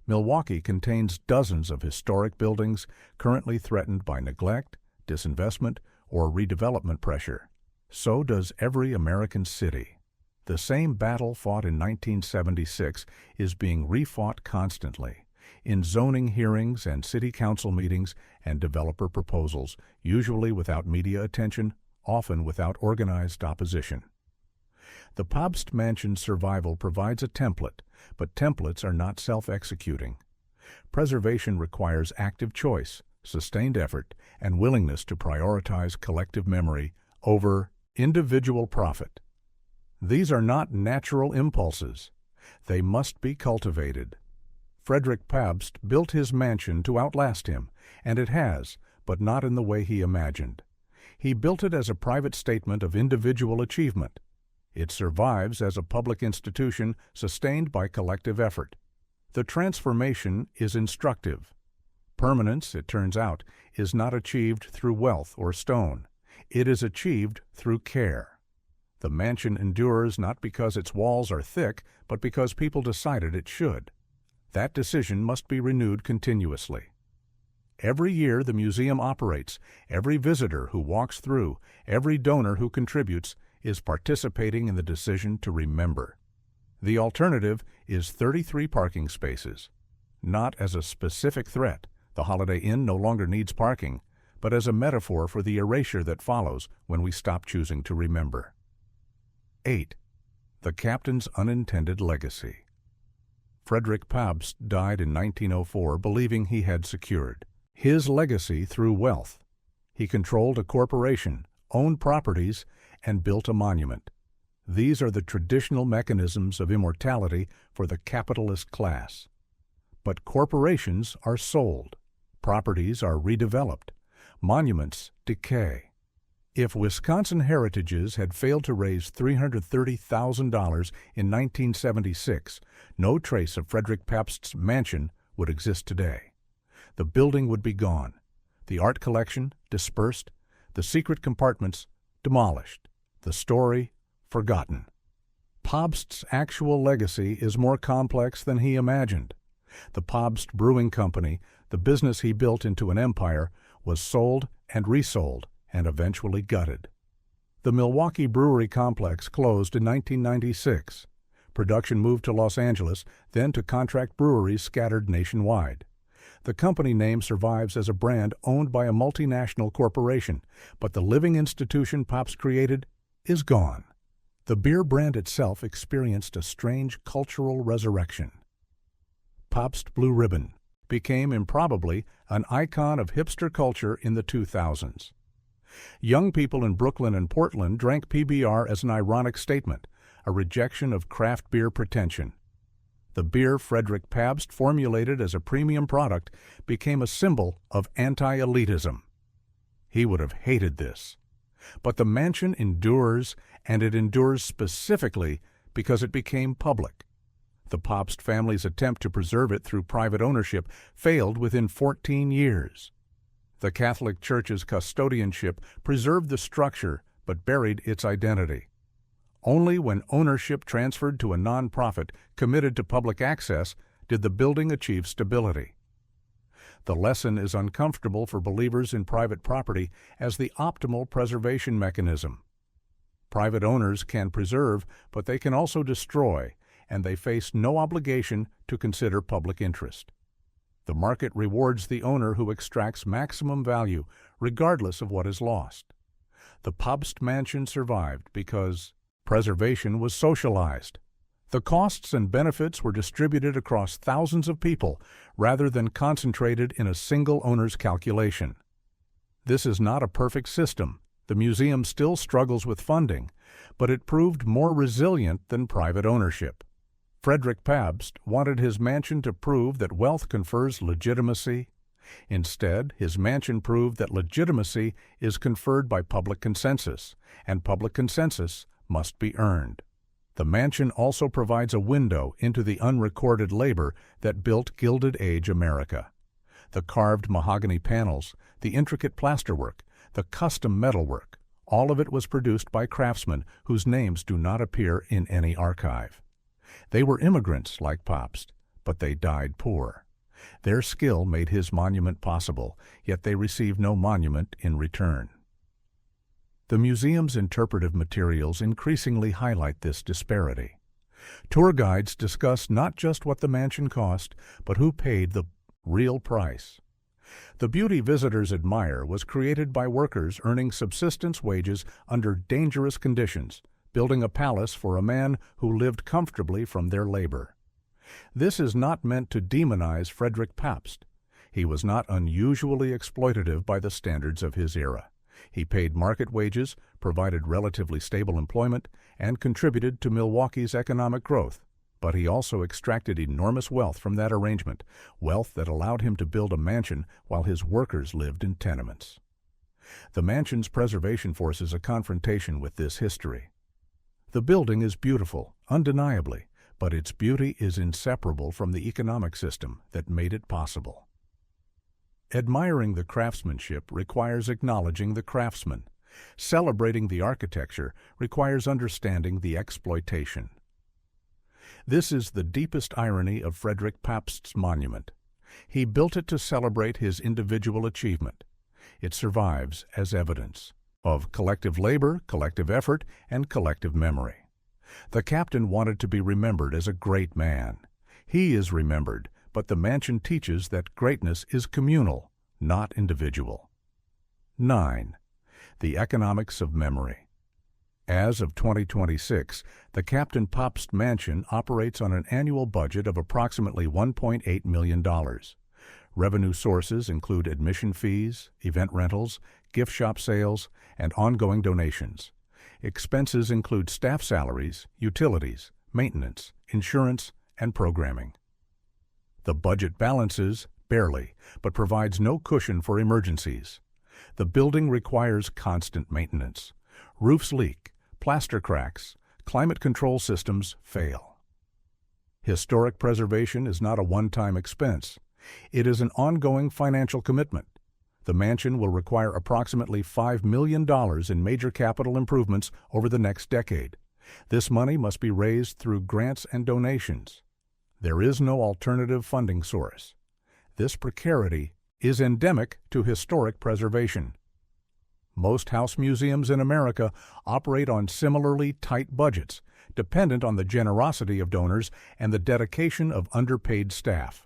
Milwaukee contains dozens of historic buildings currently threatened by neglect, disinvestment, or redevelopment pressure. So does every American city. The same battle fought in 1976 is being refought constantly, in zoning hearings and city council meetings and developer proposals, usually without media attention, often without organized opposition. The Pabst Mansion's survival provides a template, but templates are not self-executing. Preservation requires active choice, sustained effort, and willingness to prioritize collective memory over individual profit. These are not natural impulses. They must be cultivated. Frederick Pabst built his mansion to outlast him, and it has, but not in the way he imagined. He built it as a private statement of individual achievement. It survives as a public institution sustained by collective effort. The transformation is instructive. Permanence, it turns out, is not achieved through wealth or stone. It is achieved through care. The mansion endures not because its walls are thick, but because people decided it should. That decision must be renewed continuously. Every year the museum operates. Every visitor who walks through, every donor who contributes, is participating in the decision to remember. The alternative is 33 parking spaces, not as a specific threat, the Holiday Inn no longer needs parking, but as a metaphor for the erasure that follows when we stop choosing to remember. 8. The Captain's Unintended Legacy. Frederick Pabst died in 1904 believing he had secured his legacy through wealth. He controlled a corporation, owned properties, and built a monument. These are the traditional mechanisms of immortality for the capitalist class. But corporations are sold. Properties are redeveloped. Monuments decay. If Wisconsin Heritages had failed to raise $330,000 in 1976, no trace of Frederick Pabst's mansion would exist today. The building would be gone, the art collection dispersed, the secret compartments demolished, the story forgotten. Pabst's actual legacy is more complex than he imagined. The Pabst Brewing Company, the business he built into an empire, was sold and resold and eventually gutted. The Milwaukee Brewery complex closed in 1996. Production moved to Los Angeles, then to contract breweries scattered nationwide. The company name survives as a brand owned by a multinational corporation, but the living institution Pabst created is gone. The beer brand itself experienced a strange cultural resurrection. Pabst Blue Ribbon became improbably an icon of hipster culture in the 2000s. Young people in Brooklyn and Portland drank PBR as an ironic statement, a rejection of craft beer pretension. The beer Frederick Pabst formulated as a premium product became a symbol of anti-elitism. He would have hated this. But the mansion endures, and it endures specifically because it became public. The Pabst family's attempt to preserve it through private ownership failed within 14 years. The Catholic Church's custodianship preserved the structure but buried its identity. Only when ownership transferred to a nonprofit committed to public access did the building achieve stability. The lesson is uncomfortable for believers in private property as the optimal preservation mechanism. Private owners can preserve, but they can also destroy, and they face no obligation to consider public interest. The market rewards the owner who extracts maximum value, regardless of what is lost. The Pabst Mansion survived because preservation was socialized. The costs and benefits were distributed across thousands of people rather than concentrated in a single owner's calculation. This is not a perfect system. The museum still struggles with funding, but it proved more resilient than private ownership. Frederick Pabst wanted his mansion to prove that wealth confers legitimacy. Instead, his mansion proved that legitimacy is conferred by public consensus, and public consensus must be earned. The mansion also provides a window into the unrecorded labor that built Gilded Age America. The carved mahogany panels, the intricate plasterwork, the custom metalwork, all of it was produced by craftsmen whose names do not appear in any archive. They were immigrants like Pabst, but they died poor. Their skill made his monument possible, yet they received no monument in return. The museum's interpretive materials increasingly highlight this disparity. Tour guides discuss not just what the mansion cost, but who paid the real price. The beauty visitors admire was created by workers earning subsistence wages under dangerous conditions, building a palace for a man who lived comfortably from their labor. This is not meant to demonize Frederick Pabst. He was not unusually exploitative by the standards of his era. He paid market wages, provided relatively stable employment, and contributed to Milwaukee's economic growth. But he also extracted enormous wealth from that arrangement, wealth that allowed him to build a mansion while his workers lived in tenements. The mansion's preservation forces a confrontation with this history. The building is beautiful, undeniably, but its beauty is inseparable from the economic system that made it possible. Admiring the craftsmanship requires acknowledging the craftsman. Celebrating the architecture requires understanding the exploitation. This is the deepest irony of Frederick Pabst's monument. He built it to celebrate his individual achievement. It survives as evidence of collective labor, collective effort, and collective memory. The captain wanted to be remembered as a great man. He is remembered, but the mansion teaches that greatness is communal, not individual. 9. The economics of memory. As of 2026, the Captain Pabst Mansion operates on an annual budget of approximately $1.8 million. Revenue sources include admission fees, event rentals, gift shop sales, and ongoing donations. Expenses include staff salaries, utilities, maintenance, insurance, and programming. The budget balances barely, but provides no cushion for emergencies. The building requires constant maintenance. Roofs leak, plaster cracks, climate control systems fail. Historic preservation is not a one-time expense. It is an ongoing financial commitment. The mansion will require approximately $5 million in major capital improvements over the next decade. This money must be raised through grants and donations. There is no alternative funding source. This precarity is endemic to historic preservation. Most house museums in America operate on similarly tight budgets, dependent on the generosity of donors and the dedication of underpaid staff.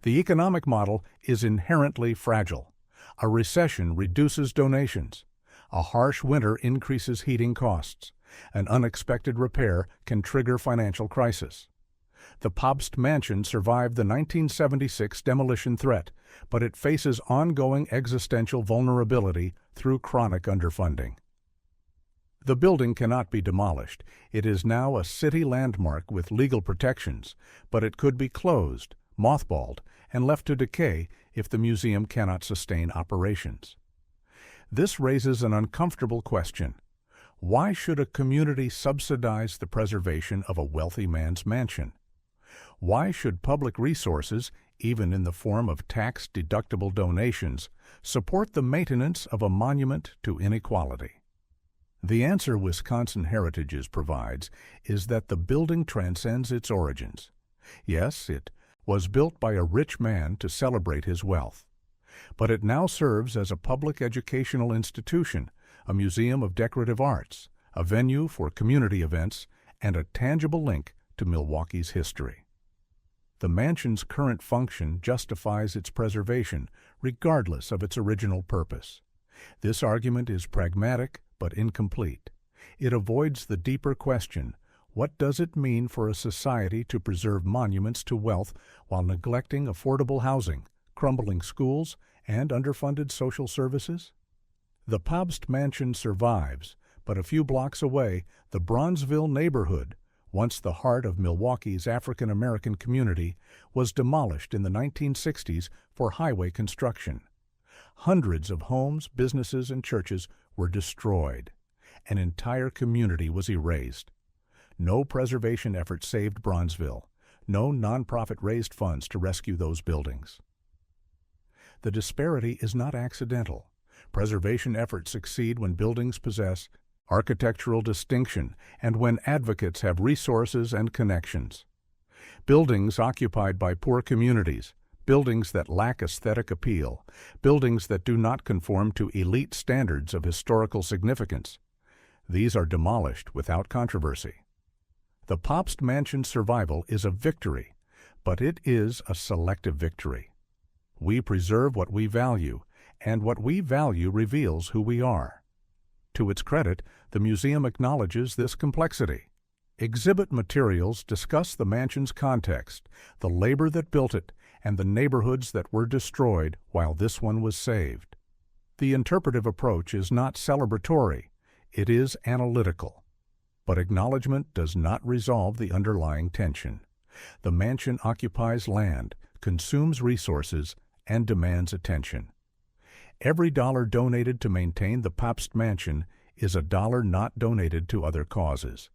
The economic model is inherently fragile. A recession reduces donations. A harsh winter increases heating costs. An unexpected repair can trigger financial crisis. The Pabst Mansion survived the 1976 demolition threat, but it faces ongoing existential vulnerability through chronic underfunding. The building cannot be demolished. It is now a city landmark with legal protections, but it could be closed, mothballed, and left to decay if the museum cannot sustain operations. This raises an uncomfortable question. Why should a community subsidize the preservation of a wealthy man's mansion? Why should public resources, even in the form of tax-deductible donations, support the maintenance of a monument to inequality? The answer Wisconsin Heritages provides is that the building transcends its origins. Yes, it was built by a rich man to celebrate his wealth. But it now serves as a public educational institution, a museum of decorative arts, a venue for community events, and a tangible link to Milwaukee's history. The mansion's current function justifies its preservation, regardless of its original purpose. This argument is pragmatic but incomplete. It avoids the deeper question, what does it mean for a society to preserve monuments to wealth while neglecting affordable housing, crumbling schools, and underfunded social services? The Pabst mansion survives, but a few blocks away, the Bronzeville neighborhood, once the heart of Milwaukee's African-American community, was demolished in the 1960s for highway construction. Hundreds of homes, businesses, and churches were destroyed. An entire community was erased. No preservation effort saved Bronzeville. No nonprofit raised funds to rescue those buildings. The disparity is not accidental. Preservation efforts succeed when buildings possess architectural distinction and when advocates have resources and connections. Buildings occupied by poor communities, buildings that lack aesthetic appeal, buildings that do not conform to elite standards of historical significance, these are demolished without controversy. The Pabst mansion's survival is a victory, but it is a selective victory. We preserve what we value, and what we value reveals who we are. To its credit, the museum acknowledges this complexity. Exhibit materials discuss the mansion's context, the labor that built it, and the neighborhoods that were destroyed while this one was saved. The interpretive approach is not celebratory, it is analytical. But acknowledgement does not resolve the underlying tension. The mansion occupies land, consumes resources, and demands attention. Every dollar donated to maintain the Pabst mansion is a dollar not donated to other causes.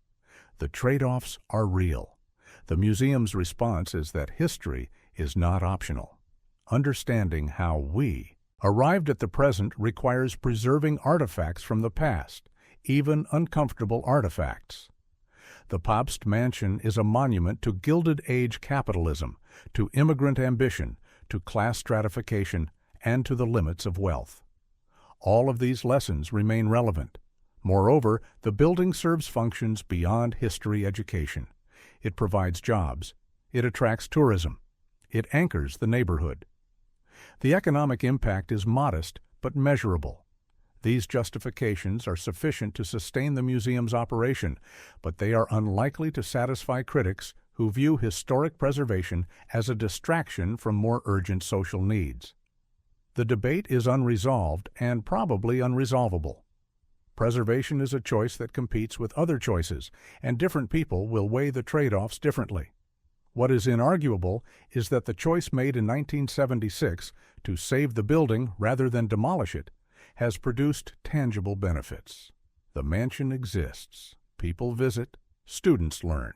The trade-offs are real. The museum's response is that history is not optional. Understanding how we arrived at the present requires preserving artifacts from the past, even uncomfortable artifacts. The Pabst mansion is a monument to Gilded Age capitalism, to immigrant ambition, to class stratification, and to the limits of wealth. All of these lessons remain relevant. Moreover, the building serves functions beyond history education. It provides jobs. It attracts tourism. It anchors the neighborhood. The economic impact is modest but measurable. These justifications are sufficient to sustain the museum's operation, but they are unlikely to satisfy critics who view historic preservation as a distraction from more urgent social needs. The debate is unresolved and probably unresolvable. Preservation is a choice that competes with other choices, and different people will weigh the trade-offs differently. What is inarguable is that the choice made in 1976 to save the building rather than demolish it has produced tangible benefits. The mansion exists. People visit. Students learn.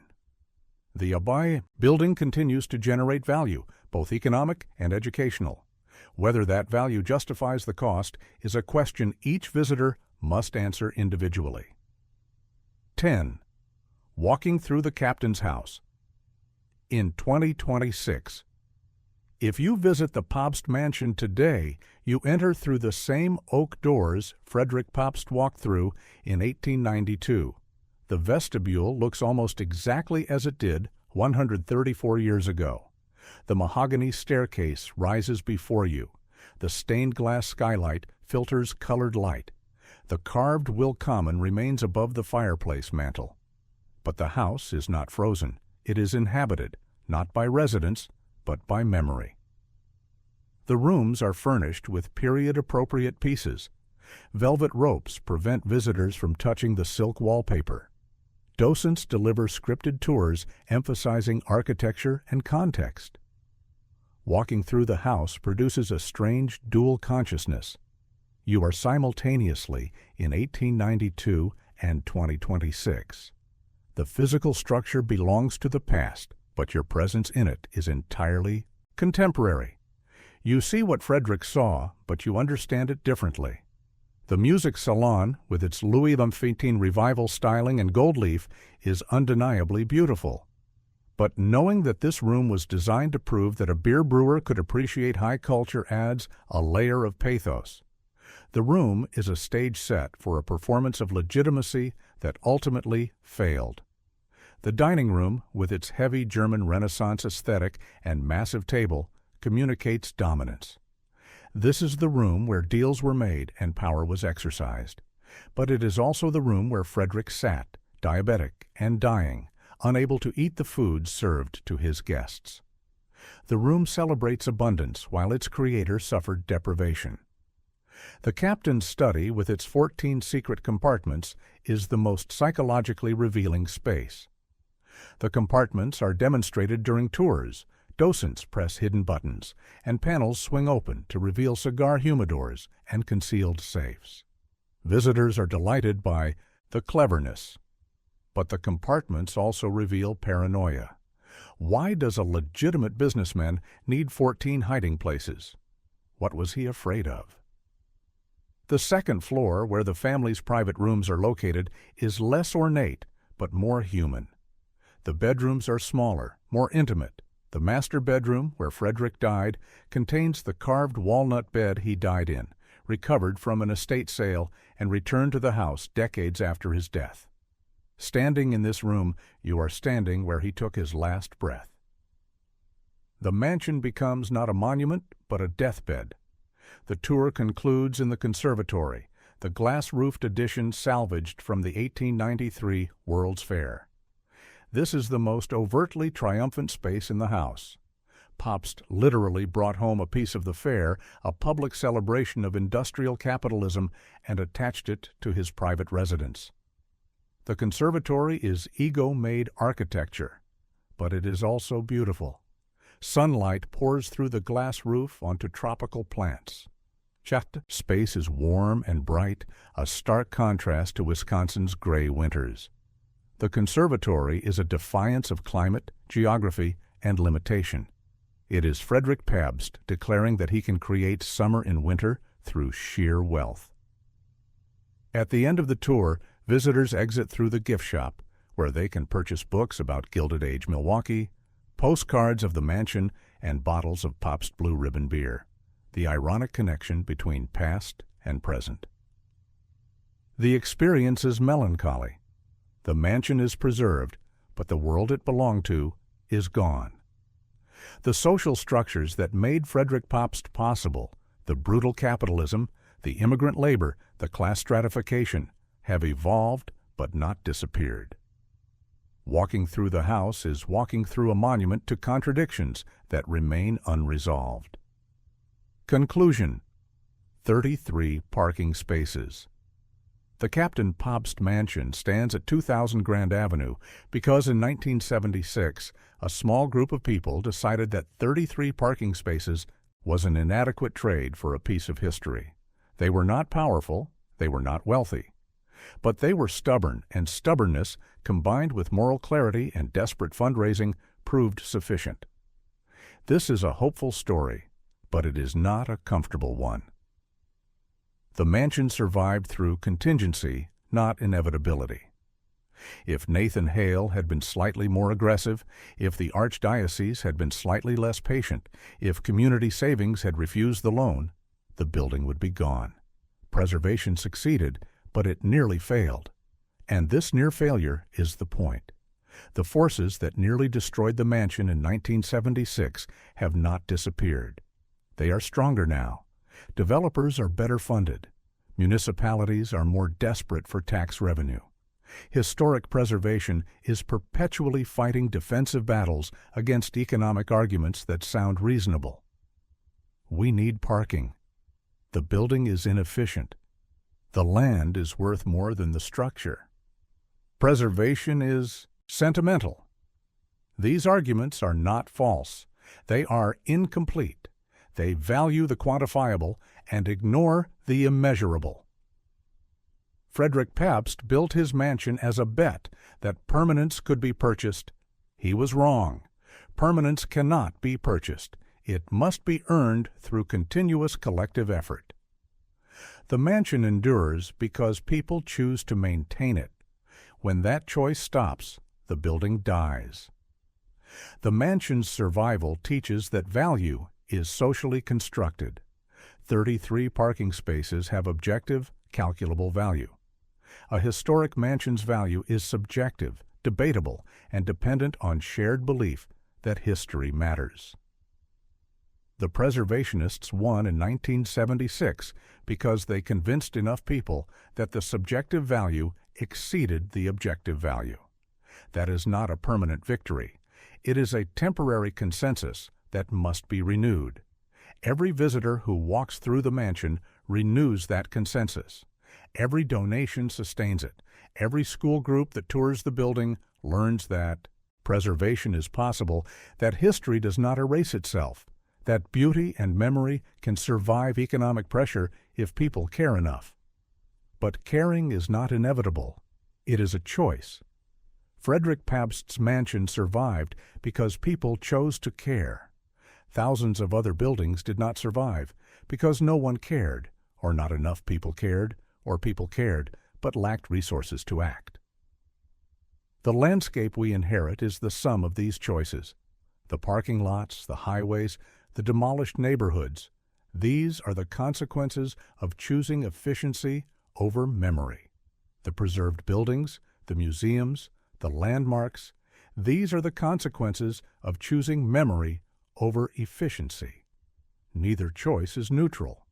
The Abai building continues to generate value, both economic and educational. Whether that value justifies the cost is a question each visitor must answer individually. 10. Walking through the captain's house. In 2026, if you visit the Pabst mansion today, you enter through the same oak doors Frederick Pabst walked through in 1892. The vestibule looks almost exactly as it did 134 years ago. The mahogany staircase rises before you. The stained glass skylight filters colored light. The carved willkommon remains above the fireplace mantel. But the house is not frozen. It is inhabited, not by residents, but by memory. The rooms are furnished with period-appropriate pieces. Velvet ropes prevent visitors from touching the silk wallpaper. Docents deliver scripted tours emphasizing architecture and context. Walking through the house produces a strange dual consciousness. You are simultaneously in 1892 and 2026. The physical structure belongs to the past, but your presence in it is entirely contemporary. You see what Frederick saw, but you understand it differently. The music salon, with its Louis XV revival styling and gold leaf, is undeniably beautiful. But knowing that this room was designed to prove that a beer brewer could appreciate high culture adds a layer of pathos. The room is a stage set for a performance of legitimacy that ultimately failed. The dining room, with its heavy German Renaissance aesthetic and massive table, communicates dominance. This is the room where deals were made and power was exercised. But it is also the room where Frederick sat, diabetic and dying, unable to eat the food served to his guests. The room celebrates abundance while its creator suffered deprivation. The captain's study, with its 14 secret compartments, is the most psychologically revealing space. The compartments are demonstrated during tours. Docents press hidden buttons, and panels swing open to reveal cigar humidors and concealed safes. Visitors are delighted by the cleverness. But the compartments also reveal paranoia. Why does a legitimate businessman need 14 hiding places? What was he afraid of? The second floor, where the family's private rooms are located, is less ornate, but more human. The bedrooms are smaller, more intimate. The master bedroom, where Frederick died, contains the carved walnut bed he died in, recovered from an estate sale and returned to the house decades after his death. Standing in this room, you are standing where he took his last breath. The mansion becomes not a monument, but a deathbed. The tour concludes in the conservatory, the glass-roofed addition salvaged from the 1893 World's Fair. This is the most overtly triumphant space in the house. Pabst literally brought home a piece of the fair, a public celebration of industrial capitalism, and attached it to his private residence. The conservatory is ego-made architecture, but it is also beautiful. Sunlight pours through the glass roof onto tropical plants. Space is warm and bright, a stark contrast to Wisconsin's gray winters. The conservatory is a defiance of climate, geography, and limitation. It is Frederick Pabst declaring that he can create summer in winter through sheer wealth. At the end of the tour, visitors exit through the gift shop, where they can purchase books about Gilded Age Milwaukee, postcards of the mansion, and bottles of Pabst Blue Ribbon beer, the ironic connection between past and present. The experience is melancholy. The mansion is preserved, but the world it belonged to is gone. The social structures that made Frederick Pabst possible, the brutal capitalism, the immigrant labor, the class stratification, have evolved but not disappeared. Walking through the house is walking through a monument to contradictions that remain unresolved. Conclusion: 33 parking spaces. The Captain Pabst Mansion stands at 2000 Grand Avenue because in 1976, a small group of people decided that 33 parking spaces was an inadequate trade for a piece of history. They were not powerful, they were not wealthy. But they were stubborn, and stubbornness, combined with moral clarity and desperate fundraising, proved sufficient. This is a hopeful story, but it is not a comfortable one. The mansion survived through contingency, not inevitability. If Nathan Hale had been slightly more aggressive, if the archdiocese had been slightly less patient, if community savings had refused the loan, the building would be gone. Preservation succeeded, but it nearly failed. And this near failure is the point. The forces that nearly destroyed the mansion in 1976 have not disappeared. They are stronger now. Developers are better funded. Municipalities are more desperate for tax revenue. Historic preservation is perpetually fighting defensive battles against economic arguments that sound reasonable. We need parking. The building is inefficient. The land is worth more than the structure. Preservation is sentimental. These arguments are not false. They are incomplete. They value the quantifiable and ignore the immeasurable. Frederick Pabst built his mansion as a bet that permanence could be purchased. He was wrong. Permanence cannot be purchased. It must be earned through continuous collective effort. The mansion endures because people choose to maintain it. When that choice stops, the building dies. The mansion's survival teaches that value is socially constructed. 33 parking spaces have objective, calculable value. A historic mansion's value is subjective, debatable, and dependent on shared belief that history matters. The preservationists won in 1976 because they convinced enough people that the subjective value exceeded the objective value. That is not a permanent victory. It is a temporary consensus that must be renewed. Every visitor who walks through the mansion renews that consensus. Every donation sustains it. Every school group that tours the building learns that preservation is possible, that history does not erase itself, that beauty and memory can survive economic pressure if people care enough. But caring is not inevitable. It is a choice. Frederick Pabst's mansion survived because people chose to care. Thousands of other buildings did not survive because no one cared, or not enough people cared, or people cared but lacked resources to act. The landscape we inherit is the sum of these choices. The parking lots, the highways, the demolished neighborhoods. These are the consequences of choosing efficiency over memory. The preserved buildings, the museums, the landmarks, these are the consequences of choosing memory over efficiency. Neither choice is neutral.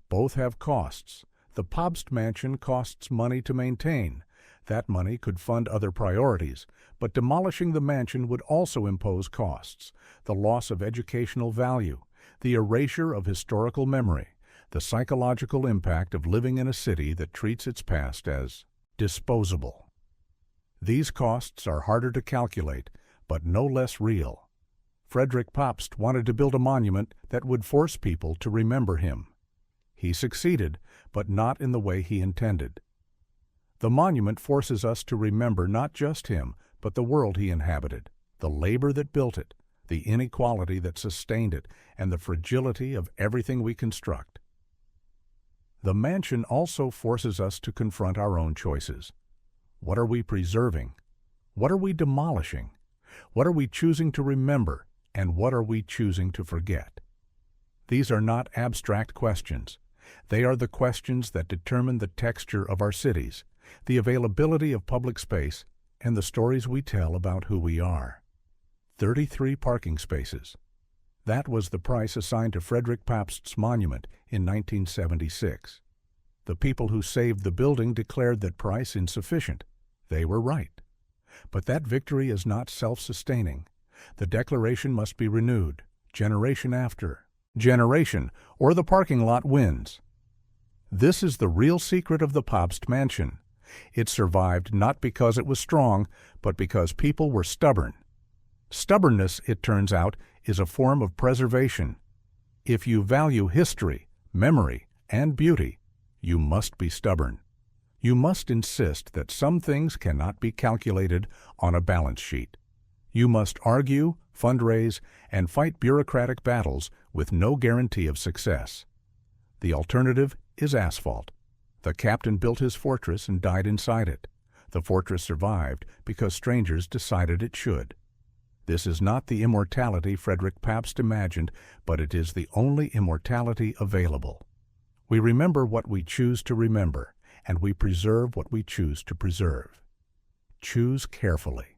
Both have costs. The Pabst mansion costs money to maintain. That money could fund other priorities, but demolishing the mansion would also impose costs: the loss of educational value, the erasure of historical memory, the psychological impact of living in a city that treats its past as disposable. These costs are harder to calculate, but no less real. Frederick Pabst wanted to build a monument that would force people to remember him. He succeeded, but not in the way he intended. The monument forces us to remember not just him, but the world he inhabited, the labor that built it, the inequality that sustained it, and the fragility of everything we construct. The mansion also forces us to confront our own choices. What are we preserving? What are we demolishing? What are we choosing to remember? And what are we choosing to forget? These are not abstract questions. They are the questions that determine the texture of our cities, the availability of public space, and the stories we tell about who we are. 33 parking spaces. That was the price assigned to Frederick Pabst's monument in 1976. The people who saved the building declared that price insufficient. They were right. But that victory is not self-sustaining. The declaration must be renewed, generation after generation, or the parking lot wins. This is the real secret of the Pabst mansion. It survived not because it was strong, but because people were stubborn. Stubbornness, it turns out, is a form of preservation. If you value history, memory, and beauty, you must be stubborn. You must insist that some things cannot be calculated on a balance sheet. You must argue, fundraise, and fight bureaucratic battles with no guarantee of success. The alternative is asphalt. The captain built his fortress and died inside it. The fortress survived because strangers decided it should. This is not the immortality Frederick Pabst imagined, but it is the only immortality available. We remember what we choose to remember, and we preserve what we choose to preserve. Choose carefully.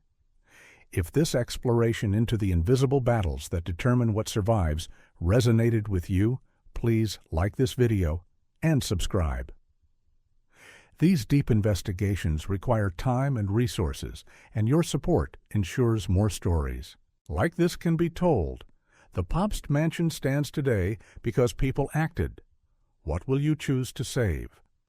If this exploration into the invisible battles that determine what survives resonated with you, please like this video and subscribe. These deep investigations require time and resources, and your support ensures more stories like this can be told. The Pabst mansion stands today because people acted. What will you choose to save?